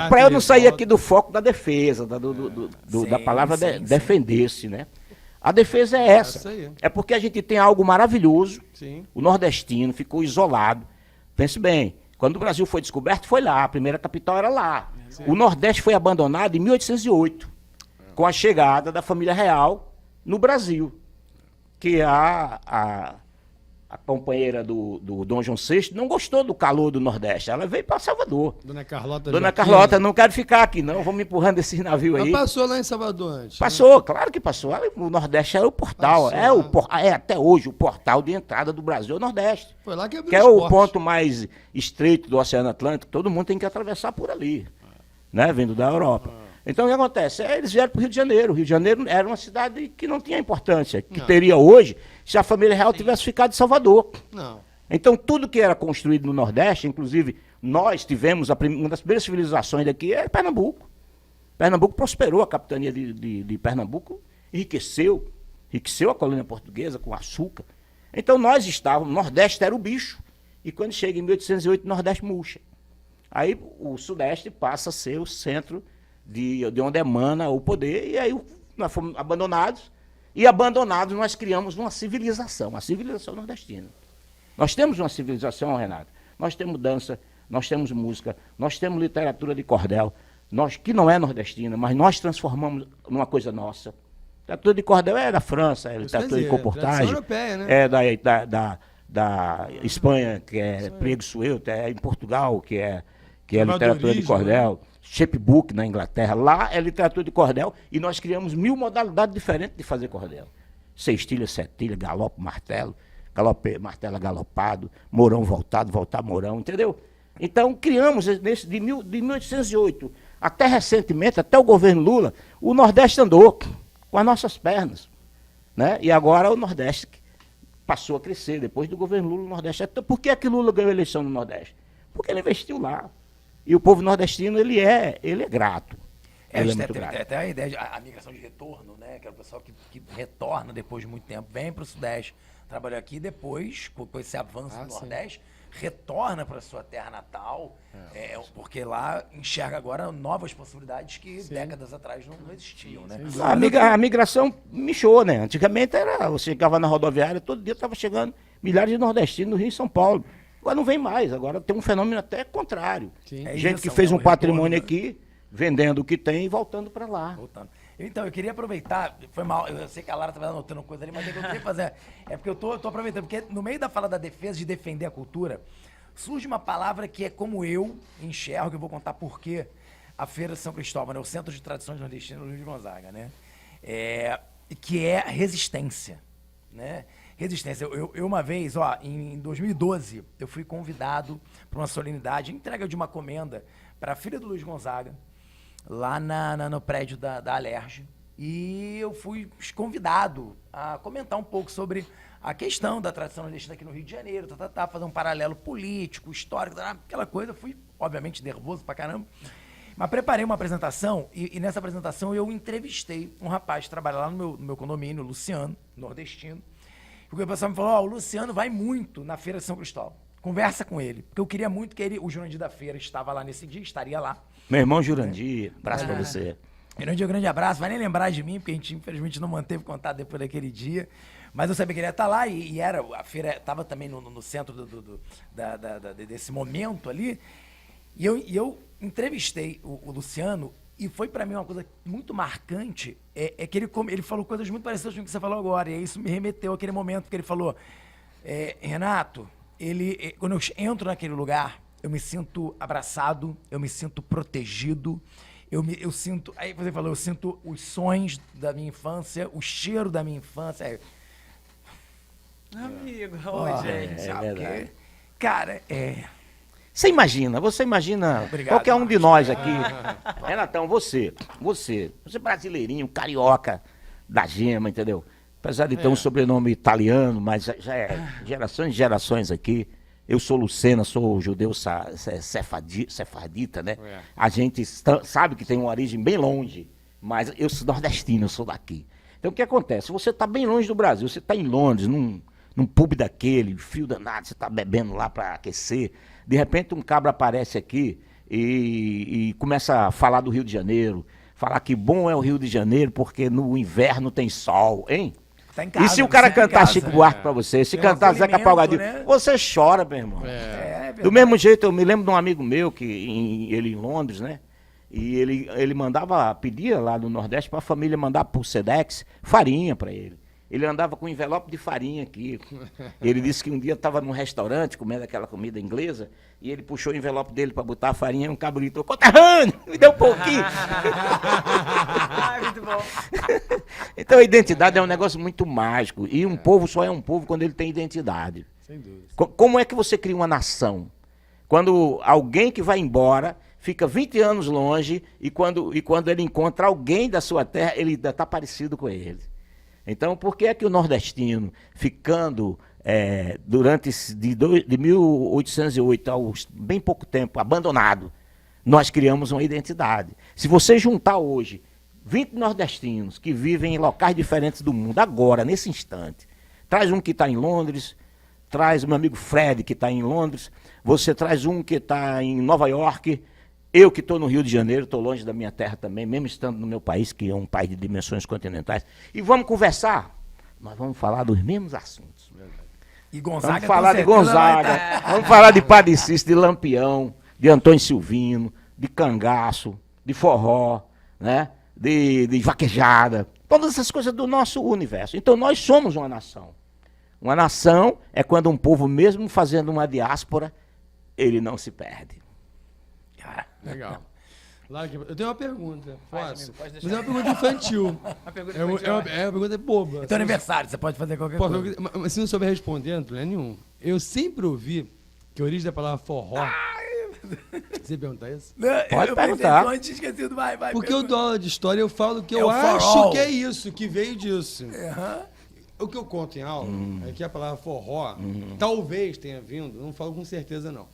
para eu não sair aqui do foco da defesa, da palavra defender-se, né? A defesa é essa. É porque a gente tem algo maravilhoso. Sim. O nordestino ficou isolado. Pense bem, quando o Brasil foi descoberto, foi lá. A primeira capital era lá. Sim. O Nordeste foi abandonado em 1808, com a chegada da família real no Brasil. Que a a companheira do Dom João VI, não gostou do calor do Nordeste. Ela veio para Salvador. Dona Carlota Dona Joaquim. Carlota, não quero ficar aqui, não. Vou me empurrando esses navios aí. Mas passou lá em Salvador antes. Passou, claro que passou. O Nordeste era o portal. Passou, É até hoje o portal de entrada do Brasil, é o Nordeste. Foi lá que abriu Que é os o portos. ponto mais estreito do Oceano Atlântico. Todo mundo tem que atravessar por ali, né? Vindo da Europa. Então, o que acontece? Eles vieram para o Rio de Janeiro. O Rio de Janeiro era uma cidade que não tinha importância, que teria hoje se a família real tivesse ficado em Salvador. Não. Então, tudo que era construído no Nordeste, inclusive nós tivemos uma das primeiras civilizações daqui, é Pernambuco. Pernambuco prosperou, a capitania de Pernambuco enriqueceu a colônia portuguesa com açúcar. Então, nós estávamos, o Nordeste era o bicho, e quando chega em 1808, o Nordeste murcha. Aí o Sudeste passa a ser o centro de onde emana o poder, e aí nós fomos abandonados, e abandonados nós criamos uma civilização, a civilização nordestina. Nós temos uma civilização, Renato, nós temos dança, nós temos música, nós temos literatura de cordel, que não é nordestina, mas nós transformamos numa coisa nossa. Literatura de cordel é da França, é literatura de comportagem, europeia, né? é da Espanha, que é Pliego Suelto, é em Portugal, que é literatura de cordel, Shapebook na Inglaterra, lá é literatura de cordel, e nós criamos 1000 modalidades diferentes de fazer cordel. Sextilha, setilha, galope, martelo, martelo galopado, morão voltado, voltar morão, entendeu? Então, criamos, de 1808 até recentemente, até o governo Lula, o Nordeste andou com as nossas pernas, né? E agora o Nordeste passou a crescer, depois do governo Lula, o Nordeste. Por que Lula ganhou a eleição no Nordeste? Porque ele investiu lá. E o povo nordestino, ele é grato. Ele é muito grato. Até a ideia de a migração de retorno, né? Que é o pessoal que retorna depois de muito tempo, vem para o Sudeste, trabalha aqui, depois, com esse avanço do Nordeste, retorna para sua terra natal, porque lá enxerga agora novas possibilidades que décadas atrás não existiam, né? A migração mexeu, né? Antigamente você chegava na rodoviária, todo dia estava chegando milhares de nordestinos no Rio e São Paulo. Agora não vem mais, agora tem um fenômeno até contrário. Gente que fez um patrimônio aqui, vendendo o que tem e voltando para lá. Voltando. Então, eu queria aproveitar, foi mal, eu sei que a Lara estava anotando coisa ali, mas é que eu queria fazer, porque eu tô aproveitando, porque no meio da fala da defesa, de defender a cultura, surge uma palavra que é como eu enxergo, que eu vou contar por quê, a Feira de São Cristóvão, né, o Centro de Tradições Nordestinas do Rio de Gonzaga, né, que é resistência, né, resistência. Eu uma vez, em 2012, eu fui convidado para uma solenidade, entrega de uma comenda para a filha do Luiz Gonzaga, lá no prédio da Alerj, e eu fui convidado a comentar um pouco sobre a questão da tradição nordestina aqui no Rio de Janeiro, fazer um paralelo político, histórico, aquela coisa. Fui, obviamente, nervoso pra caramba, mas preparei uma apresentação, e nessa apresentação eu entrevistei um rapaz que trabalha lá no meu condomínio, o Luciano, nordestino, porque o pessoal me falou, o Luciano vai muito na Feira de São Cristóvão, conversa com ele, porque eu queria muito que o Jurandir da Feira estava lá nesse dia, estaria lá. Meu irmão Jurandir, abraço pra você. Jurandir, um grande abraço, vai nem lembrar de mim, porque a gente infelizmente não manteve contato depois daquele dia, mas eu sabia que ele ia estar lá, e a feira estava também no centro desse momento ali, e eu entrevistei o Luciano, e foi para mim uma coisa muito marcante, que ele falou coisas muito parecidas com o que você falou agora, e isso me remeteu àquele momento que ele falou, Renato, quando eu entro naquele lugar, eu me sinto abraçado, eu me sinto protegido, eu sinto, aí você falou, eu sinto os sonhos da minha infância, o cheiro da minha infância. Amigo, gente. É verdade. Cara, Você imagina Obrigado, qualquer um de nós aqui, Renatão, você brasileirinho, carioca da gema, entendeu? Apesar de ter um sobrenome italiano, mas já é gerações e gerações aqui. Eu sou lucena, sou judeu sefardita, né? A gente sabe que tem uma origem bem longe, mas eu sou nordestino, eu sou daqui. Então o que acontece? Você está bem longe do Brasil, você está em Londres, num pub daquele, frio danado, você está bebendo lá para aquecer. De repente um cabra aparece aqui e começa a falar do Rio de Janeiro, falar que bom é o Rio de Janeiro porque no inverno tem sol, hein? Tá em casa, e se o cara cantar casa, Chico Buarque pra você, se cantar Zeca Pagodinho, né? você chora, meu irmão. Do mesmo jeito, eu me lembro de um amigo meu, ele em Londres, né? E ele pedia lá no Nordeste pra família mandar pro Sedex farinha pra ele. Ele andava com um envelope de farinha aqui. Ele disse que um dia estava num restaurante comendo aquela comida inglesa e ele puxou o envelope dele para botar a farinha e um cabo gritou: conterrâneo, me deu um pouquinho. Muito bom. Então a identidade é um negócio muito mágico. E um povo só é um povo quando ele tem identidade. Sem dúvida. Como é que você cria uma nação? Quando alguém que vai embora fica 20 anos longe e quando ele encontra alguém da sua terra, ele ainda está parecido com ele. Então, por que é que o nordestino, ficando de 1808 ao bem pouco tempo, abandonado, nós criamos uma identidade? Se você juntar hoje 20 nordestinos que vivem em locais diferentes do mundo, agora, nesse instante, traz um que está em Londres, traz o meu amigo Fred, que está em Londres, você traz um que está em Nova York, eu que estou no Rio de Janeiro, estou longe da minha terra também, mesmo estando no meu país, que é um país de dimensões continentais, e vamos conversar, nós vamos falar dos mesmos assuntos. E Gonzaga, vamos falar de Gonzaga, vamos falar de Padre Cícero, de Lampião, de Antônio Silvino, de cangaço, de forró, né? de vaquejada, todas essas coisas do nosso universo. Então nós somos uma nação. Uma nação é quando um povo, mesmo fazendo uma diáspora, ele não se perde. Legal. Eu tenho uma pergunta. Posso? Pode Mas é uma pergunta infantil. Uma pergunta É uma pergunta boba. Teu aniversário, você pode fazer qualquer Posso, coisa. mas se não souber responder, não é nenhum. Eu sempre ouvi que a origem da palavra forró. Você perguntar isso? Pode perguntar. Antes esquecido, vai. Porque eu dou aula de história, eu falo que eu o acho forró. que é isso, que veio disso. Aham. O que eu conto em aula é que a palavra forró talvez tenha vindo, não falo com certeza não,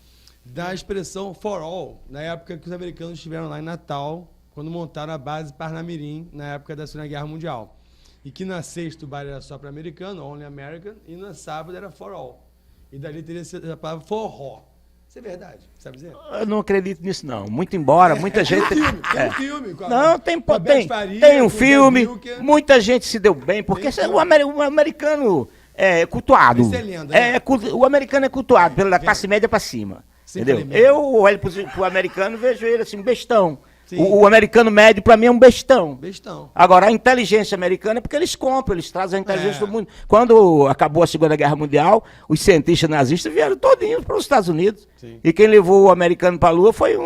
da expressão for all, na época que os americanos estiveram lá em Natal, quando montaram a base Parnamirim, na época da Segunda Guerra Mundial. E que na sexta o bar era só para americano, only American, e na sábado era for all. E dali teria sido a palavra forró. Isso é verdade, sabe dizer? Eu não acredito nisso, não. Muito embora, muita gente... Tem um filme. Com a- Não, tem com a Beth Faria, tem um com o filme, Zé Wilker. muita gente se deu bem, porque o americano é cultuado. Isso é lenda, né? O americano é cultuado, pela classe média para cima. Sempre Entendeu? média. Eu olho pro americano e vejo ele assim, um bestão. Sim. O americano médio, para mim, é um bestão. Bestão. Agora, a inteligência americana é porque eles compram, eles trazem a inteligência É. do mundo. Quando acabou a Segunda Guerra Mundial, os cientistas nazistas vieram todinhos para os Estados Unidos. Sim. E quem levou o americano para a Lua foi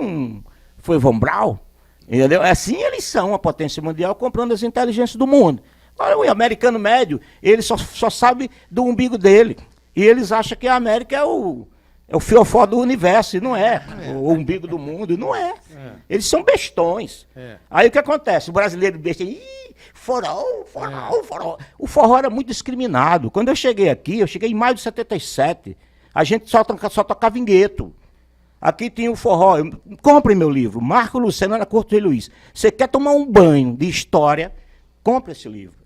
Von Braun. Entendeu? Assim eles são a potência mundial comprando as inteligências do mundo. Agora, o americano médio, ele só sabe do umbigo dele. E eles acham que a América é o fiofó do universo, e não é. O umbigo do mundo, não é. Eles são bestões. É. Aí o que acontece? O brasileiro besta, forró. O forró era muito discriminado. Quando eu cheguei aqui, eu cheguei em maio de 77, a gente só tocava em gueto. Aqui tinha o forró. Compre meu livro, Marco Lucena na Corte de Luiz. Você quer tomar um banho de história, compre esse livro.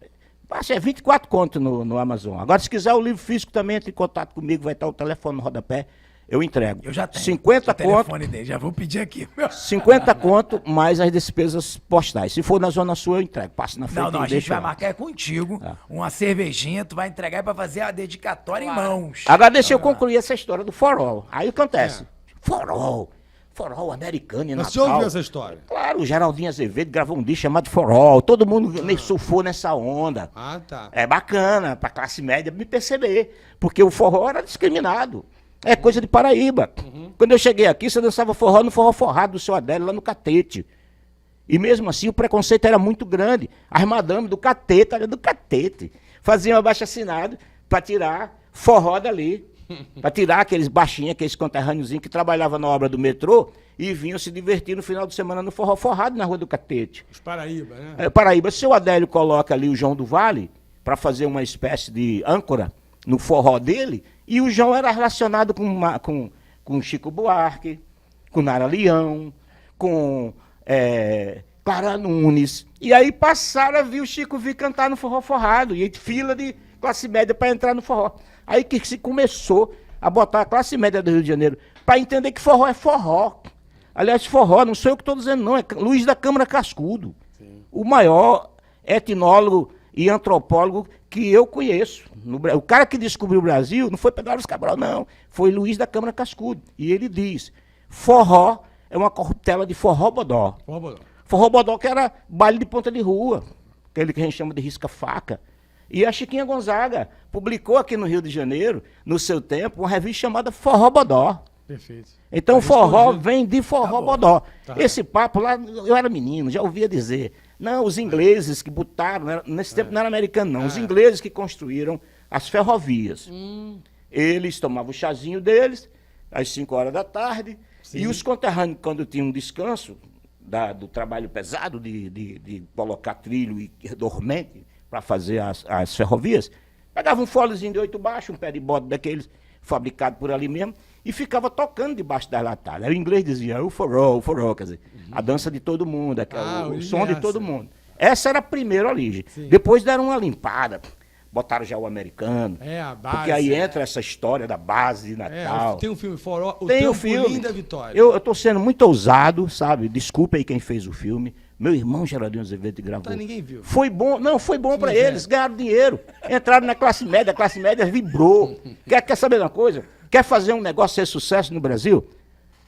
É 24 conto no Amazon. Agora, se quiser o livro físico também, entre em contato comigo, vai estar o telefone no rodapé, eu entrego. Eu já tenho 50 o telefone dele, já vou pedir aqui. 50 conto mais as despesas postais. Se for na Zona Sul, eu entrego. Passo na frente Não, e a gente deixo vai lá. marcar contigo uma cervejinha, tu vai entregar pra fazer a dedicatória em mãos. Agora deixa eu concluir essa história do forró. Aí o que acontece? Forró americano em Mas Natal. você ouviu essa história? Claro, o Geraldinho Azevedo gravou um disco chamado Forró. Todo mundo surfou nessa onda. Ah, tá. É bacana pra classe média me perceber, porque o forró era discriminado. É coisa de Paraíba. Quando eu cheguei aqui, você dançava forró no forró forrado do seu Adélio, lá no Catete. E mesmo assim o preconceito era muito grande. As madames do Catete, era do Catete. Faziam abaixo-assinado para tirar forró dali. Para tirar aqueles baixinhos, aqueles conterrâneozinhos que trabalhavam na obra do metrô e vinham se divertir no final de semana no forró forrado na Rua do Catete. Os Paraíba, né? Paraíba, se o Adélio coloca ali o João do Vale para fazer uma espécie de âncora no forró dele, e o João era relacionado com Chico Buarque, com Nara Leão, com Clara Nunes. E aí passaram a ver o Chico vir cantar no forró forrado, e fila de classe média para entrar no forró. Aí que se começou a botar a classe média do Rio de Janeiro para entender que forró é forró. Aliás, forró, não sou eu que estou dizendo, não, é Luiz da Câmara Cascudo, o maior etnólogo e antropólogo que eu conheço. O cara que descobriu o Brasil não foi Pedro Cabral, não, foi Luiz da Câmara Cascudo. E ele diz, forró é uma corruptela de forró-bodó. Forró-bodó que era baile de ponta de rua, aquele que a gente chama de risca-faca. E a Chiquinha Gonzaga publicou aqui no Rio de Janeiro, no seu tempo, uma revista chamada Forró Bodó. Perfeito. Então, Tá forró respondido. vem de forró bodó. Esse papo lá, eu era menino, já ouvia dizer. Não, os ingleses que botaram, nesse tempo não era americano, não. Os ingleses que construíram as ferrovias. Eles tomavam o chazinho deles, às 5 horas da tarde, e os conterrâneos, quando tinham um descanso do trabalho pesado de colocar trilho e dormente para fazer as ferrovias, pegavam um folezinho de 8 baixos, um pé de bode daqueles fabricado por ali mesmo, e ficava tocando debaixo das latadas. Aí o inglês dizia, o forró, quer dizer, a dança de todo mundo, o som de todo mundo. Essa era a primeira origem. Depois deram uma limpada, botaram já o americano, A base. porque aí entra essa história da base de Natal. Tem um filme Forró, Tem o filme. da Vitória. Eu estou sendo muito ousado, sabe? Desculpa aí quem fez o filme. Meu irmão Geraldinho Azevedo gravou. Tá, ninguém viu. Foi bom, não, foi bom para eles, ganharam dinheiro. Entraram na classe média, a classe média vibrou. Quer saber uma coisa? Quer fazer um negócio ser sucesso no Brasil?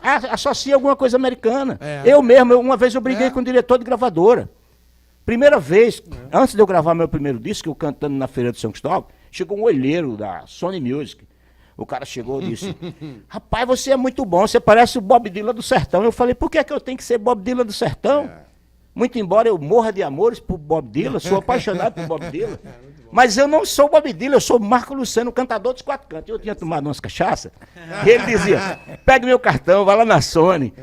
Associa alguma coisa americana. Eu mesmo, uma vez eu briguei com o diretor de gravadora. Primeira vez, antes de eu gravar meu primeiro disco, eu cantando na Feira de São Cristóvão, chegou um olheiro da Sony Music. O cara chegou e disse, rapaz, você é muito bom, você parece o Bob Dylan do Sertão. Eu falei, por que eu tenho que ser Bob Dylan do Sertão? Muito embora eu morra de amores por Bob Dylan, sou apaixonado por Bob Dylan, mas eu não sou Bob Dylan, eu sou Marco Luciano, cantador dos 4 cantos. Eu tinha tomado umas cachaças, e ele dizia, pegue meu cartão, vá lá na Sony,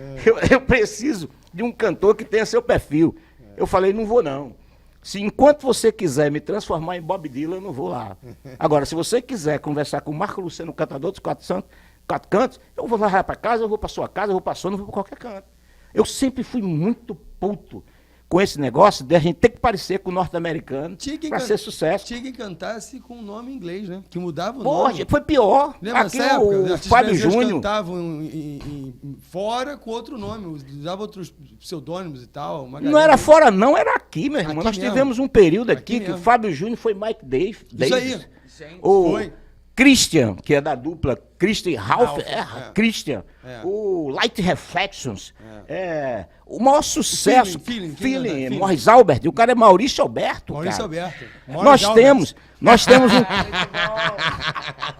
eu preciso de um cantor que tenha seu perfil. Eu falei, não vou não. Se enquanto você quiser me transformar em Bob Dylan, eu não vou lá. Agora, se você quiser conversar com o Marco Luciano, cantador dos 4 cantos, eu vou lá para casa, eu vou para sua casa, eu vou para Sony, eu vou para qualquer canto. Eu sempre fui muito puto com esse negócio de a gente ter que parecer com o norte-americano para ser sucesso. Tinha que cantasse com o nome em inglês, né? Que mudava o Porra, nome. foi pior. Lembra Aqui nessa época? Os o artistas Fábio brasileiros Júnior. cantavam fora com outro nome, usavam outros pseudônimos e tal. Não era fora não, era aqui, meu irmão. Aqui Nós mesmo. tivemos um período aqui que mesmo. o Fábio Júnior foi Mike Davis. Isso aí. O Foi. Christian, que é da dupla Christian e Ralph, Christian, É. o Light Reflections, o maior sucesso, Feeling. Morris Albert, o cara é Maurício Alberto, Maurício cara. Alberto.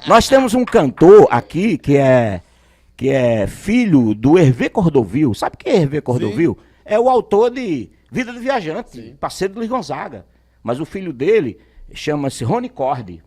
Nós temos um cantor aqui que é filho do Hervé Cordovil. Sabe quem é Hervé Cordovil? É o autor de Vida do Viajante, parceiro do Luiz Gonzaga. Mas o filho dele chama-se Rony Cordi.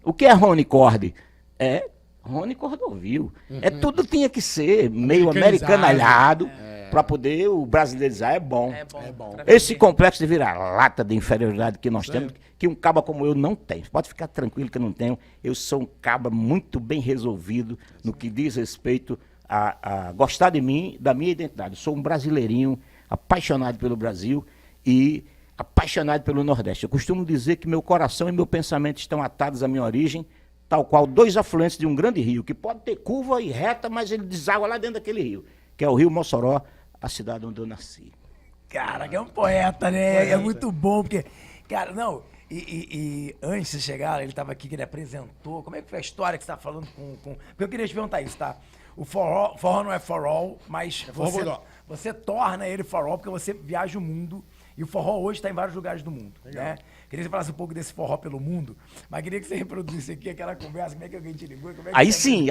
O que é Rony Cordi? É Rony Cordovil. Tudo tinha que ser meio americanalhado para poder o brasileirizar. É bom. É bom. Esse complexo de vira-lata de inferioridade que nós temos, que um caba como eu não tem. Pode ficar tranquilo que eu não tenho. Eu sou um caba muito bem resolvido no que diz respeito a gostar de mim, da minha identidade. Eu sou um brasileirinho apaixonado pelo Brasil e apaixonado pelo Nordeste. Eu costumo dizer que meu coração e meu pensamento estão atados à minha origem, tal qual 2 afluentes de um grande rio, que pode ter curva e reta, mas ele deságua lá dentro daquele rio, que é o Rio Mossoró, a cidade onde eu nasci. Cara, que é um poeta, né? É muito bom, porque... Cara, não... E antes de chegar, ele estava aqui, que ele apresentou. Como é que foi a história que você está falando com... Porque eu queria te perguntar isso, tá? O forró não é for all, mas você torna ele for all porque você viaja o mundo. E o forró hoje está em vários lugares do mundo, né? Queria que você falasse um pouco desse forró pelo mundo, mas queria que você reproduzisse aqui aquela conversa, como é que alguém te ligou. Como é que Aí sim.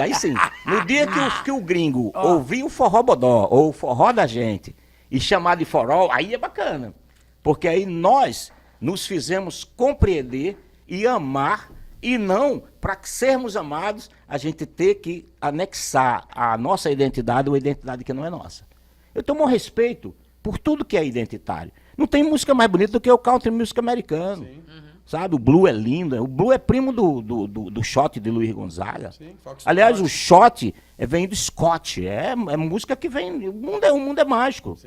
No dia que o gringo ouvir o forró bodó, ou o forró da gente, e chamar de forró, aí é bacana. Porque aí nós nos fizemos compreender e amar, e não, para sermos amados, a gente ter que anexar a nossa identidade, uma identidade que não é nossa. Eu tenho um respeito por tudo que é identitário. Não tem música mais bonita do que o country music americano. Sabe? O blue é lindo. O blue é primo do shot de Luiz Gonzaga. Aliás, o shot vem do Scott. É música que vem... O mundo é mágico.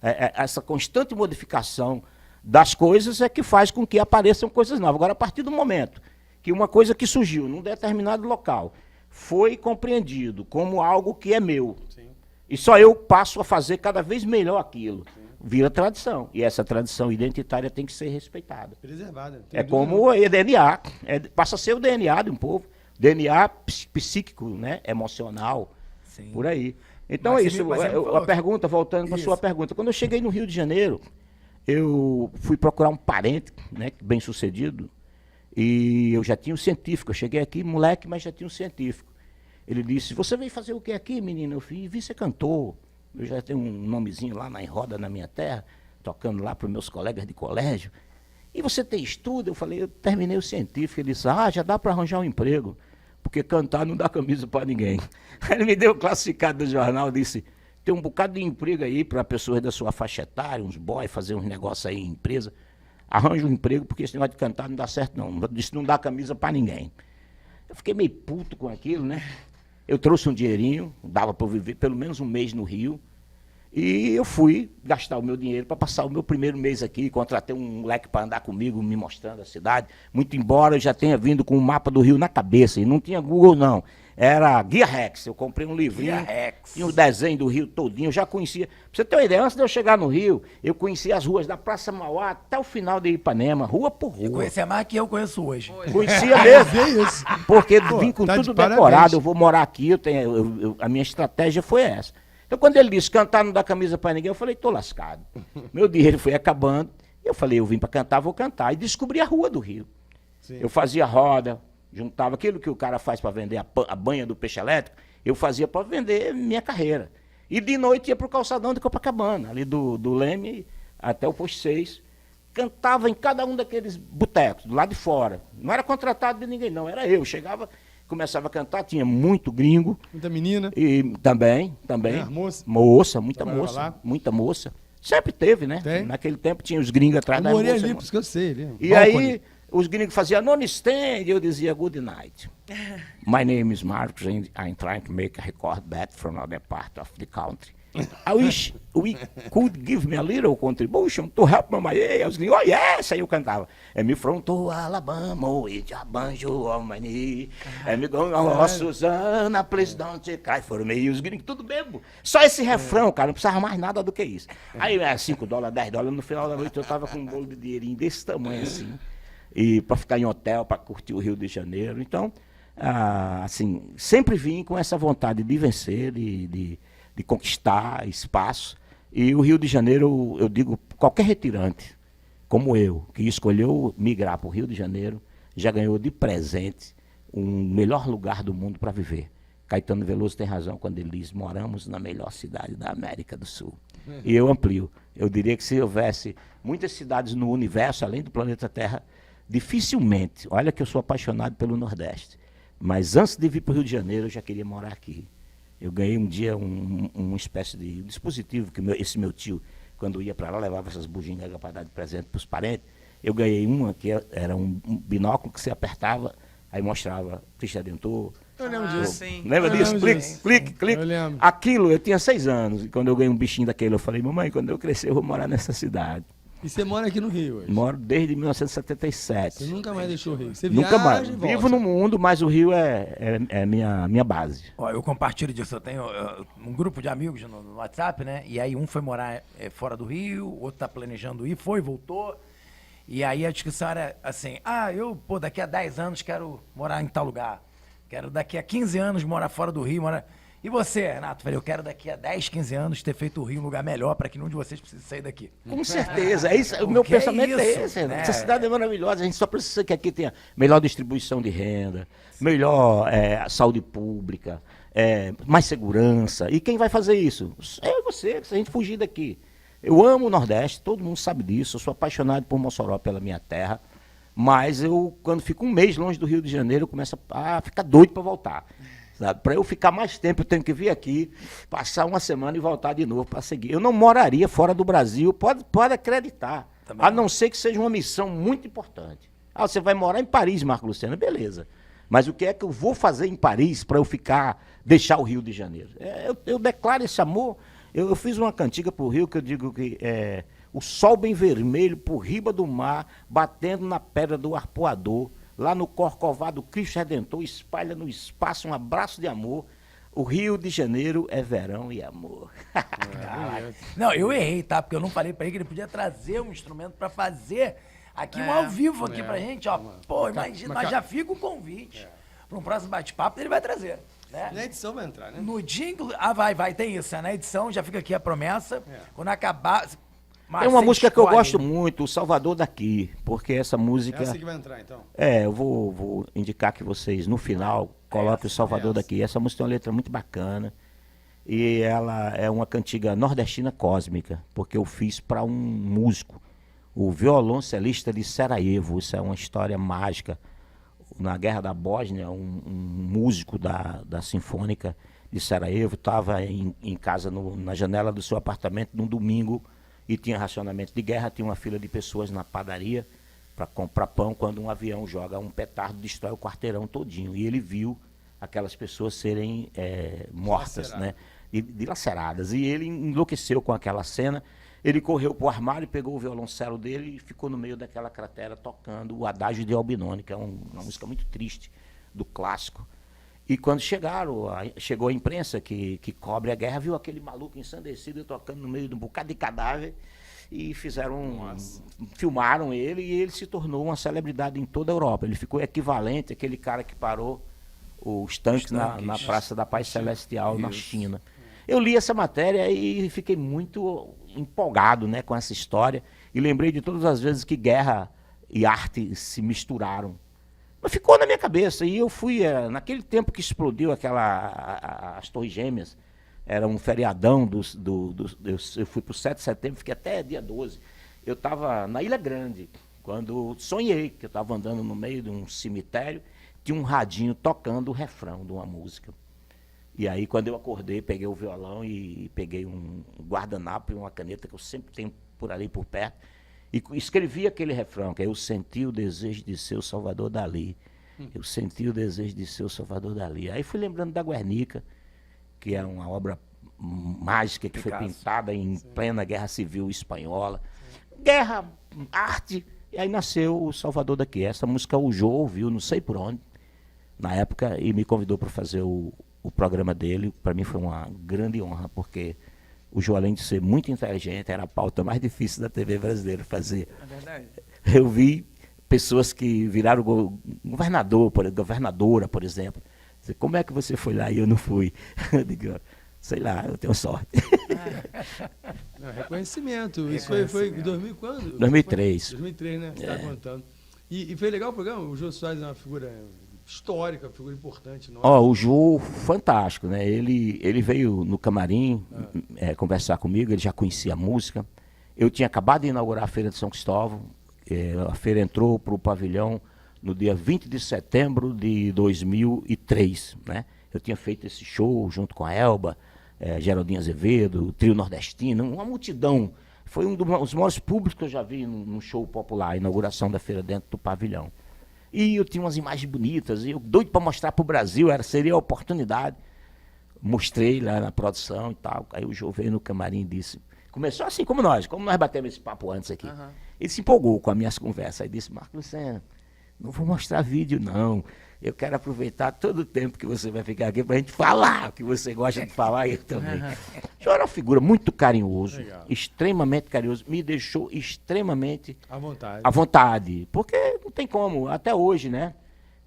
Essa constante modificação das coisas é que faz com que apareçam coisas novas. Agora, a partir do momento que uma coisa que surgiu num determinado local foi compreendido como algo que é meu, e só eu passo a fazer cada vez melhor aquilo, vira tradição. E essa tradição identitária tem que ser respeitada. Preservada. É como o DNA. Passa a ser o DNA de um povo. DNA psíquico, né? Emocional. Sim. Por aí. Então Mas é isso. A pergunta, voltando para a sua pergunta. Quando eu cheguei no Rio de Janeiro, eu fui procurar um parente, né, bem sucedido, E eu já tinha um científico. Eu cheguei aqui, moleque, mas já tinha um científico. Ele disse, você veio fazer o que aqui, menino? Eu vi ser cantor. Eu já tenho um nomezinho lá na roda na minha terra, tocando lá para os meus colegas de colégio. E você tem estudo? Eu falei, eu terminei o científico. Ele disse, já dá para arranjar um emprego, porque cantar não dá camisa para ninguém. Ele me deu o classificado do jornal e disse, tem um bocado de emprego aí para pessoas da sua faixa etária, uns boys, fazer uns negócios aí em empresa. Arranja um emprego, porque esse negócio de cantar não dá certo não. Disse, não dá camisa para ninguém. Eu fiquei meio puto com aquilo, né? Eu trouxe um dinheirinho, dava para eu viver pelo menos um mês no Rio. E eu fui gastar o meu dinheiro para passar o meu primeiro mês aqui. Contratei um moleque para andar comigo, me mostrando a cidade. Muito embora eu já tenha vindo com o mapa do Rio na cabeça. E não tinha Google, não. Era Guia Rex. Eu comprei um livrinho. Guia Rex. Tinha o desenho do Rio todinho. Eu já conhecia. Pra você ter uma ideia, antes de eu chegar no Rio, eu conhecia as ruas da Praça Mauá até o final de Ipanema, rua por rua. Eu conhecia mais que eu conheço hoje. Conhecia mesmo. Vê isso. Porque Pô, vim com tá de tudo parabéns. decorado. Eu vou morar aqui. A minha estratégia foi essa. Então, quando ele disse cantar não dá camisa para ninguém, eu falei, tô lascado. Meu dinheiro foi acabando. Eu falei, eu vim para cantar, vou cantar. E descobri a rua do Rio. Sim. Eu fazia roda, juntava aquilo que o cara faz para vender a banha do peixe elétrico, eu fazia para vender minha carreira. E de noite ia para o calçadão de Copacabana, ali do Leme até o posto 6. Cantava em cada um daqueles botecos, do lado de fora. Não era contratado de ninguém, não. Era eu. Chegava, começava a cantar, tinha muito gringo. Muita menina. E também. Moça? Moça, muita Trabalhava moça. lá? Muita moça. Sempre teve, né? Tem. Naquele tempo tinha os gringos atrás Eu da morei moça. ali, por isso que eu sei. Ali. E Balcone. aí, os gringos faziam non stand, e eu dizia good night. My name is Marcos and I'm trying to make a record back from another part of the country. I wish we could give me a little contribution to help my way. Os gringos, oh yes! Aí eu cantava. Me from to Alabama, with a banjo on my knee. Me going, oh Susana, please don't cry for me. E os gringos tudo bebo. Só esse refrão, cara, não precisava mais nada do que isso. Aí era $5, $10, no final da noite eu tava com um bolo de dinheirinho desse tamanho assim. E para ficar em hotel, para curtir o Rio de Janeiro. Então, assim, sempre vim com essa vontade de vencer, de conquistar espaço. E o Rio de Janeiro, eu digo, qualquer retirante, como eu, que escolheu migrar para o Rio de Janeiro, já ganhou de presente um melhor lugar do mundo para viver. Caetano Veloso tem razão quando ele diz, moramos na melhor cidade da América do Sul. E eu amplio. Eu diria que se houvesse muitas cidades no universo, além do planeta Terra, dificilmente, olha que eu sou apaixonado pelo Nordeste, mas antes de vir para o Rio de Janeiro, eu já queria morar aqui. Eu ganhei um dia uma espécie de dispositivo, que esse meu tio, quando ia para lá, levava essas bugigangas para dar de presente para os parentes. Eu ganhei uma que era um binóculo que você apertava, aí mostrava Cristo Redentor. Eu lembro disso. Sim. Lembra Eu disso? lembro Clique, disso. clique, clique. Eu lembro. Aquilo, eu tinha 6 anos, e quando eu ganhei um bichinho daquele, eu falei, mamãe, quando eu crescer, eu vou morar nessa cidade. E você mora aqui no Rio hoje? Moro desde 1977. Você nunca mais deixou o Rio? Você Nunca viaja mais. e volta. Vivo no mundo, mas o Rio é minha base. Ó, eu compartilho disso. Eu tenho um grupo de amigos no WhatsApp, né? E aí um foi morar fora do Rio, o outro tá planejando ir, voltou. E aí a discussão era assim, daqui a 10 anos quero morar em tal lugar. Quero daqui a 15 anos morar fora do Rio, E você, Renato? Falei, eu quero daqui a 10, 15 anos ter feito o Rio um lugar melhor para que nenhum de vocês precise sair daqui. Com certeza. É isso, o meu Porque é pensamento é isso, esse. né? Essa cidade é maravilhosa. A gente só precisa que aqui tenha melhor distribuição de renda, melhor saúde pública, mais segurança. E quem vai fazer isso? É você, se a gente fugir daqui. Eu amo o Nordeste, todo mundo sabe disso. Eu sou apaixonado por Mossoró, pela minha terra. Mas eu, quando fico um mês longe do Rio de Janeiro, eu começo a ficar doido para voltar. Para eu ficar mais tempo, eu tenho que vir aqui, passar uma semana e voltar de novo para seguir. Eu não moraria fora do Brasil, pode acreditar. Também. A não ser que seja uma missão muito importante. Você vai morar em Paris, Marco Luciano, beleza. Mas o que é que eu vou fazer em Paris para eu deixar o Rio de Janeiro? Eu declaro esse amor. Eu fiz uma cantiga para o Rio que eu digo que o sol bem vermelho por riba do mar, batendo na pedra do arpoador. Lá no Corcovado, Cristo Redentor espalha no espaço um abraço de amor. O Rio de Janeiro é verão e amor. Não, eu errei, tá? Porque eu não falei pra ele que ele podia trazer um instrumento pra fazer aqui um ao vivo aqui pra gente, ó. Pô, imagina, mas já fica o convite. Para um próximo bate-papo ele vai trazer. Né? Na edição vai entrar, né? No dia, vai, tem isso. Né? Na edição já fica aqui a promessa. Quando acabar... Tem uma música que eu gosto muito, O Salvador Daqui, porque essa música... Essa que vai entrar, então. Eu vou indicar que vocês, no final, coloquem O Salvador Daqui. Essa música tem uma letra muito bacana e ela é uma cantiga nordestina cósmica, porque eu fiz para um músico, o violoncelista de Sarajevo. Isso é uma história mágica. Na Guerra da Bósnia, um músico da Sinfônica de Sarajevo estava em casa na janela do seu apartamento num domingo e tinha racionamento de guerra, tinha uma fila de pessoas na padaria para comprar pão, quando um avião joga um petardo, destrói o quarteirão todinho. E ele viu aquelas pessoas serem mortas, né? Dilaceradas. E ele enlouqueceu com aquela cena. Ele correu para o armário, pegou o violoncelo dele e ficou no meio daquela cratera tocando o Adágio de Albinoni, que é uma música muito triste, do clássico. E quando chegou a imprensa que cobre a guerra, viu aquele maluco ensandecido tocando no meio de um bocado de cadáver e filmaram ele, e ele se tornou uma celebridade em toda a Europa. Ele ficou equivalente àquele cara que parou os tanques na Praça da Paz Celestial, na China. Eu li essa matéria e fiquei muito empolgado, né, com essa história e lembrei de todas as vezes que guerra e arte se misturaram. Mas ficou na minha cabeça e eu fui, naquele tempo que explodiu as Torres Gêmeas, era um feriadão, eu fui para o 7 de setembro, fiquei até dia 12. Eu estava na Ilha Grande, quando sonhei que eu estava andando no meio de um cemitério, tinha um radinho tocando o refrão de uma música. E aí, quando eu acordei, peguei o violão e peguei um guardanapo e uma caneta que eu sempre tenho por ali, por perto, e escrevi aquele refrão, que é: eu senti o desejo de ser o Salvador Dalí. Eu senti o desejo de ser o Salvador Dalí. Aí fui lembrando da Guernica, que é uma obra mágica que foi pintada em plena Guerra Civil Espanhola. Guerra, arte, e aí nasceu o Salvador Daqui. Essa música o Jô ouviu, não sei por onde, na época, e me convidou para fazer o programa dele. Para mim foi uma grande honra, porque o Jô, além de ser muito inteligente, era a pauta mais difícil da TV brasileira fazer. É verdade. Eu vi pessoas que viraram governadora, por exemplo. Como é que você foi lá e eu não fui? Eu digo, sei lá, eu tenho sorte. Reconhecimento. Isso foi em 2000 quando? 2003. 2003, né? Você está contando. E foi legal o programa? O Jô Soares é uma figura histórica, uma figura importante. O Jô, fantástico, né? Ele veio no camarim conversar comigo, ele já conhecia a música. Eu tinha acabado de inaugurar a Feira de São Cristóvão. A feira entrou para o pavilhão no dia 20 de setembro de 2003, né? Eu tinha feito esse show junto com a Elba, Geraldinho Azevedo, o Trio Nordestino, uma multidão. Foi um dos maiores públicos que eu já vi num show popular, a inauguração da feira dentro do pavilhão. E eu tinha umas imagens bonitas, e eu doido para mostrar para o Brasil, seria a oportunidade. Mostrei lá na produção e tal. Aí o Jô veio no camarim e disse, começou assim como nós batemos esse papo antes aqui. Uhum. Ele se empolgou com as minhas conversas, aí disse: Marco Lucena, não vou mostrar vídeo não, eu quero aproveitar todo o tempo que você vai ficar aqui para a gente falar o que você gosta de falar, e eu também. O senhor era uma figura muito carinhoso, legal, extremamente carinhoso, me deixou extremamente à vontade, porque não tem como, até hoje, né?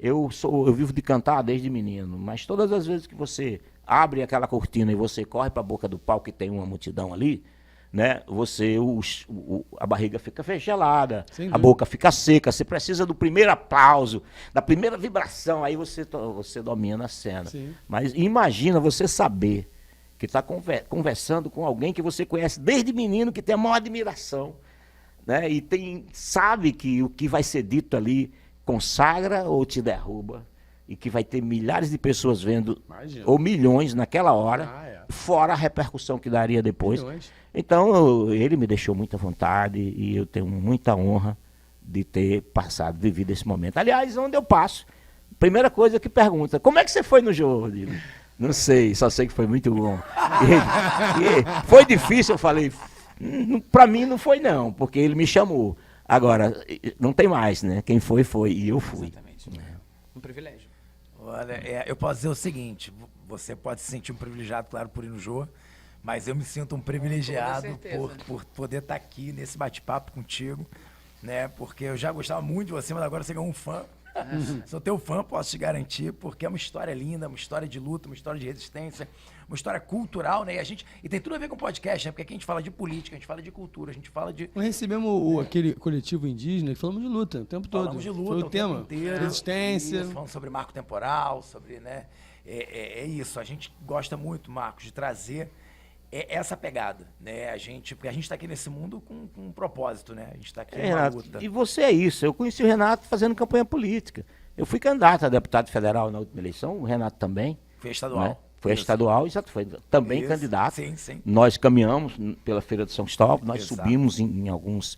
Eu vivo de cantar desde menino, mas todas as vezes que você abre aquela cortina e você corre para a boca do palco e tem uma multidão ali, né? A barriga fica gelada, a boca fica seca, você precisa do primeiro aplauso, da primeira vibração, aí você domina a cena. Sim. Mas imagina você saber que está conversando com alguém que você conhece desde menino, que tem a maior admiração, né? E sabe que o que vai ser dito ali consagra ou te derruba, e que vai ter milhares de pessoas vendo, ou milhões naquela hora, fora a repercussão que daria depois. Milhões. Então, ele me deixou muita vontade e eu tenho muita honra de ter vivido esse momento. Aliás, onde eu passo, primeira coisa que pergunta, como é que você foi no jogo? Não sei, só sei que foi muito bom. E foi difícil, eu falei, para mim não foi não, porque ele me chamou. Agora, não tem mais, né? Quem foi, e eu fui. Exatamente. Um privilégio. Olha, eu posso dizer o seguinte, você pode se sentir um privilegiado, claro, por ir no Jô, mas eu me sinto um privilegiado por poder estar aqui nesse bate-papo contigo, né? Porque eu já gostava muito de você, mas agora você ganhou um fã. Sou teu fã, posso te garantir, porque é uma história linda, uma história de luta, uma história de resistência, uma história cultural, né? E tem tudo a ver com podcast, né? Porque aqui a gente fala de política, a gente fala de cultura, a gente fala de... Nós recebemos aquele coletivo indígena e falamos de luta o tempo todo. Falamos de luta Foi o tema. tempo inteiro. Resistência. Isso, falando sobre marco temporal, sobre, né? É isso, a gente gosta muito, Marcos, de trazer essa pegada, né? Porque a gente está aqui nesse mundo com um propósito, né? A gente está aqui numa Renato, luta. e você é isso. Eu conheci o Renato fazendo campanha política. Eu fui candidato a deputado federal na última eleição, o Renato também. Foi estadual. Né? Foi estadual, exato, foi também Isso, candidato. sim. Nós caminhamos pela Feira de São Cristóvão, nós Exato. subimos em alguns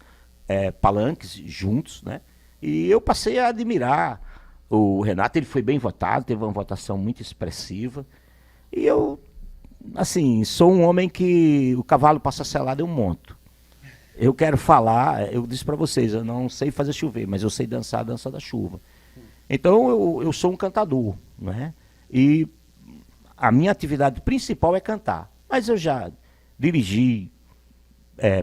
palanques juntos, né? E eu passei a admirar o Renato, ele foi bem votado, teve uma votação muito expressiva. E eu, assim, sou um homem que o cavalo passa selado, eu monto. Eu quero falar, eu disse para vocês, eu não sei fazer chover, mas eu sei dançar a dança da chuva. Então eu sou um cantador, né? E a minha atividade principal é cantar. Mas eu já dirigi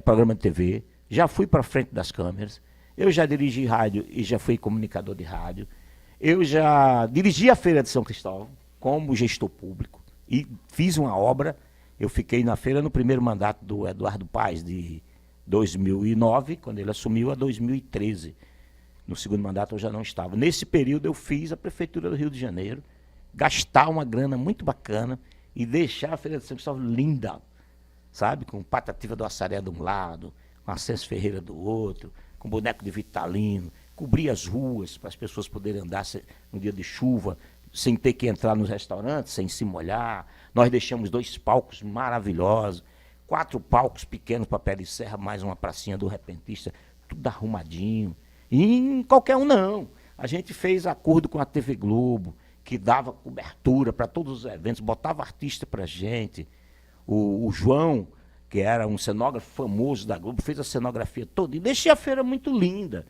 programa de TV, já fui para frente das câmeras, eu já dirigi rádio e já fui comunicador de rádio, eu já dirigi a Feira de São Cristóvão como gestor público e fiz uma obra. Eu fiquei na feira no primeiro mandato do Eduardo Paes, de 2009, quando ele assumiu, a 2013. No segundo mandato eu já não estava. Nesse período eu fiz a Prefeitura do Rio de Janeiro, gastar uma grana muito bacana e deixar a Feira de São Cristóvão linda, sabe? Com Patativa do Assaré de um lado, com Ascenso Ferreira do outro, com boneco de Vitalino, cobrir as ruas para as pessoas poderem andar no dia de chuva, sem ter que entrar nos restaurantes, sem se molhar. Nós deixamos 2 palcos maravilhosos, 4 palcos pequenos para pé de serra, mais uma pracinha do repentista, tudo arrumadinho. E em qualquer um não. A gente fez acordo com a TV Globo, que dava cobertura para todos os eventos, botava artista para gente. O João, que era um cenógrafo famoso da Globo, fez a cenografia toda e deixei a feira muito linda.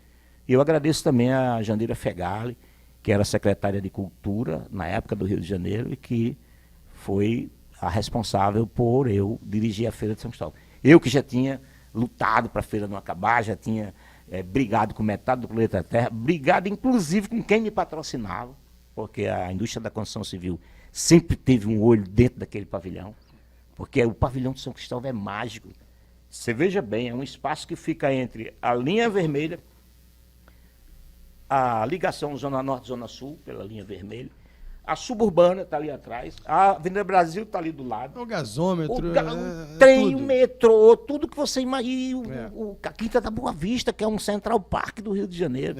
E eu agradeço também a Jandira Fegali, que era secretária de Cultura na época do Rio de Janeiro e que foi a responsável por eu dirigir a Feira de São Cristóvão. Eu que já tinha lutado para a feira não acabar, já tinha brigado com metade do planeta Terra, brigado inclusive com quem me patrocinava, porque a indústria da construção civil sempre teve um olho dentro daquele pavilhão, porque o pavilhão de São Cristóvão é mágico. Você veja bem, é um espaço que fica entre a linha vermelha, a ligação Zona Norte e Zona Sul, pela linha vermelha, a suburbana está ali atrás, a Avenida Brasil está ali do lado. O gasômetro, o trem, tudo. o metrô, tudo que você imagina. A Quinta da Boa Vista, que é um Central Park do Rio de Janeiro.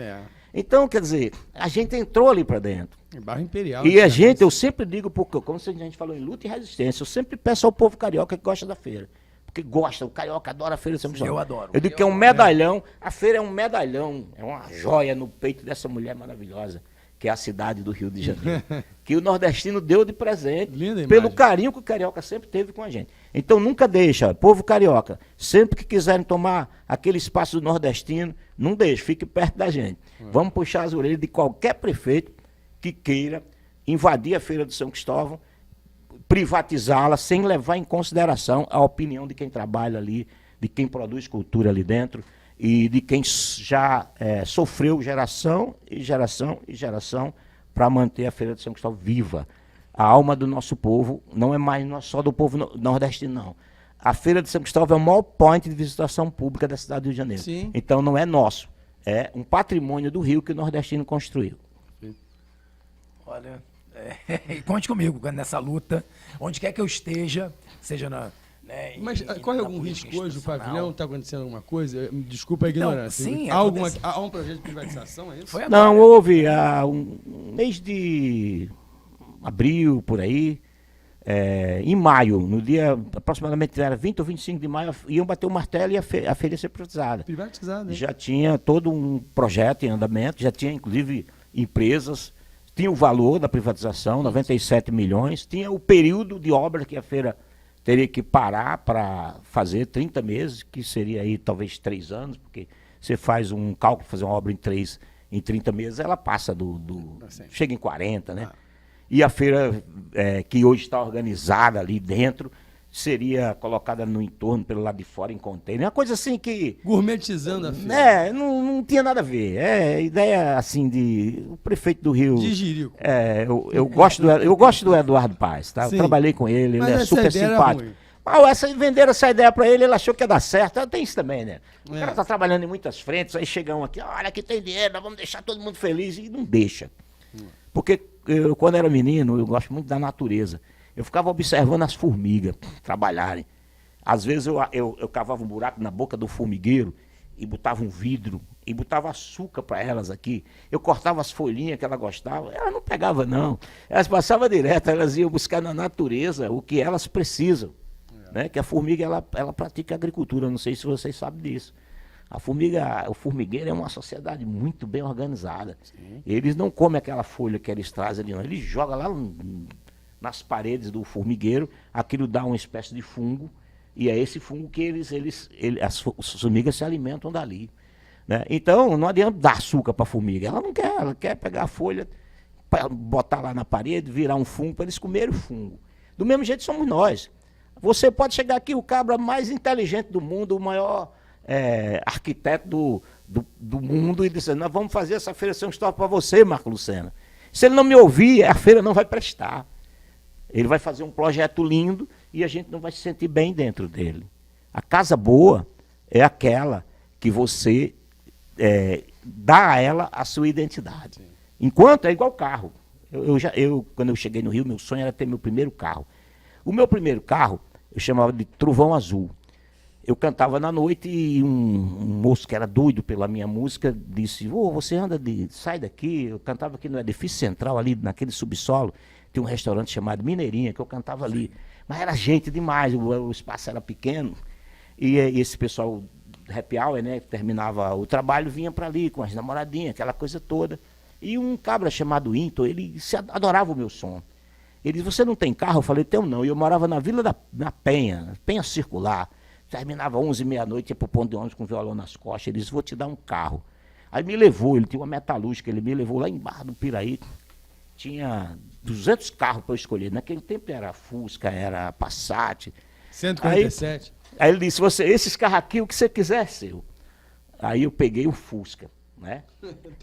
Então, quer dizer, a gente entrou ali para dentro. Bairro Imperial. E a gente, eu sempre digo, porque como a gente falou em luta e resistência, eu sempre peço ao povo carioca que gosta da feira. Porque gosta, o carioca adora a Feira de São Cristóvão. Eu adoro. Eu digo que é um medalhão, a feira é um medalhão, é uma joia no peito dessa mulher maravilhosa, que é a cidade do Rio de Janeiro. Que o nordestino deu de presente, pelo carinho que o carioca sempre teve com a gente. Então nunca deixa, povo carioca, sempre que quiserem tomar aquele espaço do nordestino, não deixe, fique perto da gente. Vamos puxar as orelhas de qualquer prefeito que queira invadir a Feira de São Cristóvão, privatizá-la sem levar em consideração a opinião de quem trabalha ali, de quem produz cultura ali dentro e de quem já sofreu geração para manter a Feira de São Cristóvão viva. A alma do nosso povo não é mais só do povo nordestino, não. A Feira de São Cristóvão é o maior point de visitação pública da cidade do Rio de Janeiro. Sim. Então não é nosso, é um patrimônio do Rio que o nordestino construiu. Olha, e conte comigo nessa luta, onde quer que eu esteja, seja na... Né, Mas corre algum risco hoje? O pavilhão está acontecendo alguma coisa? Desculpa a ignorância. Sim, há um projeto de privatização, é isso? Foi agora. Não, houve há um mês de abril, por aí, em maio, no dia aproximadamente era 20 ou 25 de maio, iam bater o martelo e a feira ia ser privatizada. Privatizada, né? Já tinha todo um projeto em andamento, já tinha inclusive empresas, tinha o valor da privatização, 97 milhões, tinha o período de obra que a feira teria que parar para fazer 30 meses, que seria aí talvez 3 anos, porque você faz um cálculo, fazer uma obra em 30 meses, ela passa chega em 40, né? E a feira, que hoje está organizada ali dentro, seria colocada no entorno, pelo lado de fora, em container. Uma coisa assim que... Gourmetizando a feira. Não tinha nada a ver. É ideia, assim, de... O prefeito do Rio... De Jerico. Eu gosto do Eduardo Paes, tá? Sim. Eu trabalhei com ele, Mas ele é essa super ideia era simpático. ruim. Mas venderam essa ideia pra ele, ele achou que ia dar certo. Tem isso também, né? O É. cara tá trabalhando em muitas frentes, aí chega um aqui, olha, aqui tem dinheiro, nós vamos deixar todo mundo feliz. E não deixa. Porque eu, quando era menino, eu gosto muito da natureza. Eu ficava observando as formigas trabalharem. Às vezes eu cavava um buraco na boca do formigueiro e botava um vidro e botava açúcar para elas aqui. Eu cortava as folhinhas que ela gostava. Elas não pegavam, não. Elas passavam direto, elas iam buscar na natureza o que elas precisam. Né? Que a formiga, ela pratica agricultura, não sei se vocês sabem disso. O formigueiro é uma sociedade muito bem organizada. Sim. Eles não comem aquela folha que eles trazem ali, não. Eles jogam lá nas paredes do formigueiro, aquilo dá uma espécie de fungo, e é esse fungo que as formigas se alimentam dali. Né? Então, não adianta dar açúcar para a formiga. Ela não quer, ela quer pegar a folha, botar lá na parede, virar um fungo para eles comerem o fungo. Do mesmo jeito somos nós. Você pode chegar aqui, o cabra mais inteligente do mundo, o maior arquiteto do mundo, e dizer, nós vamos fazer essa feira São Cristóvão para você, Marco Lucena. Se ele não me ouvir, a feira não vai prestar. Ele vai fazer um projeto lindo e a gente não vai se sentir bem dentro dele. A casa boa é aquela que você dá a ela a sua identidade. Enquanto é igual carro. Quando eu cheguei no Rio, meu sonho era ter meu primeiro carro. O meu primeiro carro, eu chamava de Trovão Azul. Eu cantava na noite e um moço que era doido pela minha música disse, você sai daqui. Eu cantava aqui no Edifício Central, ali naquele subsolo. Tem um restaurante chamado Mineirinha, que eu cantava ali. Mas era gente demais, o espaço era pequeno. E esse pessoal happy hour, né, que terminava o trabalho, vinha para ali com as namoradinhas, aquela coisa toda. E um cabra chamado Into, ele adorava o meu som. Ele disse, você não tem carro? Eu falei, tenho não. E eu morava na Vila da Penha Circular. Terminava 11h, meia-noite, ia para o ponto de ônibus com o violão nas costas. Ele disse, vou te dar um carro. Aí me levou, ele tinha uma metalúrgica, ele me levou lá em Barra do Piraí. Tinha 200 carros para eu escolher. Naquele tempo era Fusca, era Passat. 147. Aí ele disse, esses carros aqui, o que você quiser é seu. Aí eu peguei o Fusca, né?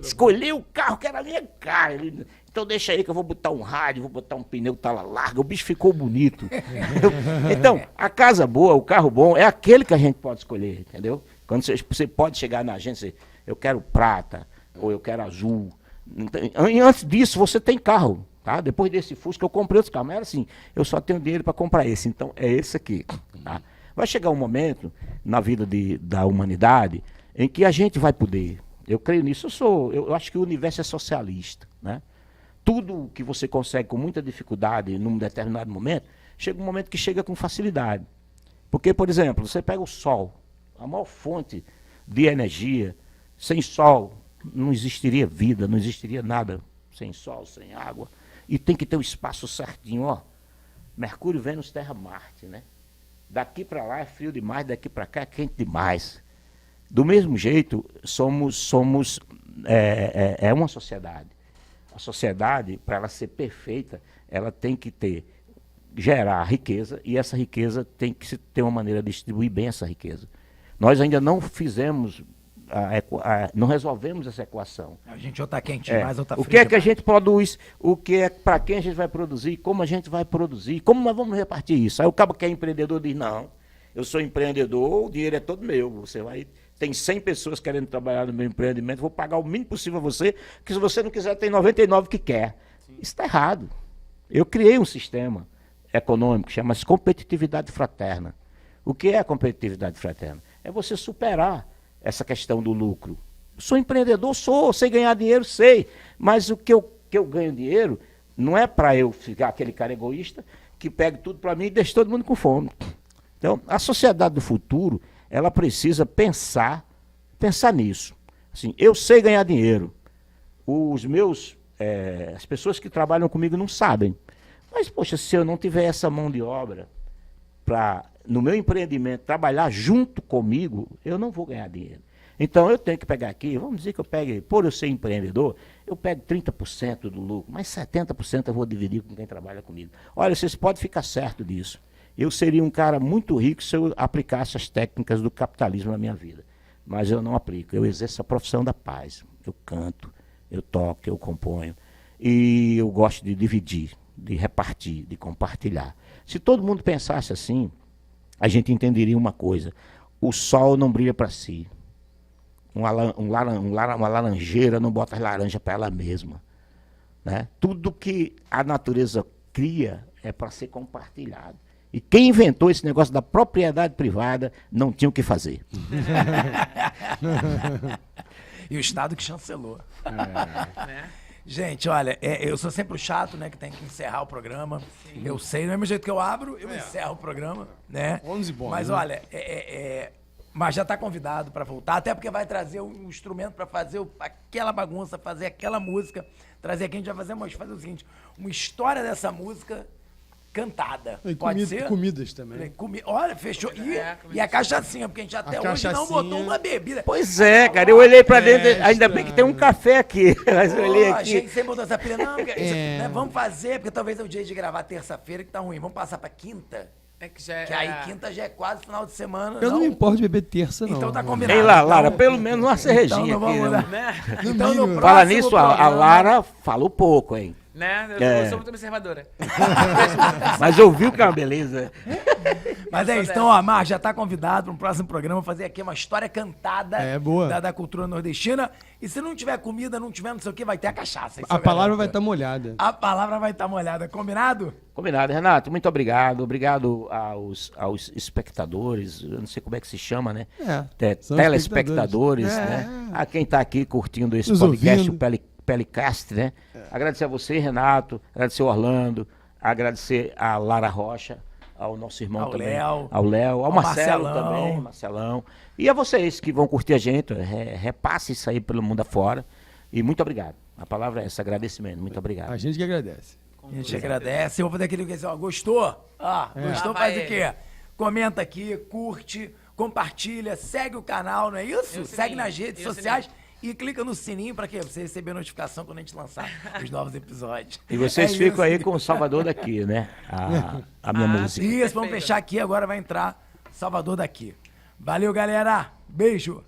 Escolhi o carro que era a minha cara. Então deixa aí que eu vou botar um rádio, vou botar um pneu tala larga. O bicho ficou bonito. Então, a casa boa, o carro bom, é aquele que a gente pode escolher, entendeu? Quando você pode chegar na agência e dizer, eu quero prata, ou eu quero azul. E antes disso, você tem carro, tá? Depois desse Fusca, eu comprei outros carros. Mas era assim, eu só tenho dinheiro para comprar esse. Então, é esse aqui, tá? Vai chegar um momento na vida da humanidade em que a gente vai poder. Eu creio nisso. Eu acho que o universo é socialista, né? Tudo que você consegue com muita dificuldade num determinado momento, chega um momento que chega com facilidade. Porque, por exemplo, você pega o sol, a maior fonte de energia. Sem sol não existiria vida, não existiria nada. Sem sol, sem água. E tem que ter o espaço certinho, ó. Mercúrio, Vênus, Terra, Marte, né? Daqui para lá é frio demais, daqui para cá é quente demais. Do mesmo jeito, somos uma sociedade. A sociedade, para ela ser perfeita, ela tem que gerar riqueza, e essa riqueza tem que ter uma maneira de distribuir bem essa riqueza. Nós ainda não fizemos, não resolvemos essa equação. A gente ou está quente demais ou está frio O que é que a demais. gente produz, para quem a gente vai produzir, como a gente vai produzir, como nós vamos repartir isso. Aí o cabo que é empreendedor diz, não, eu sou empreendedor, o dinheiro é todo meu, tem 100 pessoas querendo trabalhar no meu empreendimento, vou pagar o mínimo possível a você, porque se você não quiser, tem 99 que quer. Sim. Isso está errado. Eu criei um sistema econômico que chama-se competitividade fraterna. O que é a competitividade fraterna? É você superar essa questão do lucro. Sou empreendedor, sei ganhar dinheiro, sei, mas o que eu ganho dinheiro não é para eu ficar aquele cara egoísta que pega tudo para mim e deixa todo mundo com fome. Então, a sociedade do futuro, ela precisa pensar nisso. Assim, eu sei ganhar dinheiro. As pessoas que trabalham comigo não sabem. Mas, poxa, se eu não tiver essa mão de obra para, no meu empreendimento, trabalhar junto comigo, eu não vou ganhar dinheiro. Então, eu tenho que pegar aqui, vamos dizer que por eu ser empreendedor, eu pego 30% do lucro, mas 70% eu vou dividir com quem trabalha comigo. Olha, vocês podem ficar certo disso. Eu seria um cara muito rico se eu aplicasse as técnicas do capitalismo na minha vida. Mas eu não aplico. Eu exerço a profissão da paz. Eu canto, eu toco, eu componho. E eu gosto de dividir, de repartir, de compartilhar. Se todo mundo pensasse assim, a gente entenderia uma coisa. O sol não brilha para si. Uma laranjeira não bota as laranjas para ela mesma. Né? Tudo que a natureza cria é para ser compartilhado. E quem inventou esse negócio da propriedade privada não tinha o que fazer. E o Estado que chancelou. Né? Gente, olha, eu sou sempre o chato, né, que tem que encerrar o programa. Sim. Eu sei, do mesmo jeito que eu abro, eu encerro o programa, né? 11 bons, mas né? olha, mas já está convidado para voltar, até porque vai trazer um instrumento para fazer aquela bagunça, fazer aquela música, trazer aqui, a gente vai fazer o seguinte, uma história dessa música cantada. E pode ser? Comidas também. Olha, fechou. E a cachaçinha, porque a gente até hoje não botou uma bebida. Pois é, cara, eu olhei pra dentro, ainda bem que tem um café aqui. Mas eu olhei aqui. A gente sempre botou essa pilha, não, porque, né, vamos fazer, porque talvez é o dia de gravar terça-feira que tá ruim. Vamos passar pra quinta? Que aí quinta já é quase final de semana. Eu não me importo de beber terça, não. Então tá combinado. Ei lá, Lara, pelo menos uma cervejinha então, aqui. Né? Então, no próximo Fala nisso, programa, a Lara falou pouco, hein? Né? Eu sou muito observadora. Mas ouviu que é uma beleza. Mas é isso, então, ó, Mar, já tá convidado para um próximo programa fazer aqui uma história cantada boa. Da cultura nordestina. E se não tiver comida, não tiver não sei o que, vai ter a cachaça. A palavra vai estar molhada. A palavra vai estar molhada. Combinado? Combinado, Renato. Muito obrigado. Obrigado aos espectadores. Eu não sei como é que se chama, né? Telespectadores, né? A quem está aqui curtindo esse podcast, o Pelicast, né? Agradecer a você, Renato. Agradecer ao Orlando. Agradecer a Lara Rocha. Ao nosso irmão ao também. Léo, ao Léo. Ao Marcelo também. Marcelão. E a vocês que vão curtir a gente. Repasse isso aí pelo mundo afora. E muito obrigado. A palavra é essa, agradecimento. Muito obrigado. A gente que agradece. A gente agradece. Eu vou fazer aquele que ó, gostou? Gostou? Faz o quê? Comenta aqui, curte, compartilha, segue o canal, não é isso? Segue nas redes sociais. E clica no sininho para quê? Pra você receber notificação quando a gente lançar os novos episódios. E vocês ficam aí com o Salvador daqui, né? A minha música. Isso, vamos fechar aqui, agora vai entrar Salvador daqui. Valeu, galera. Beijo.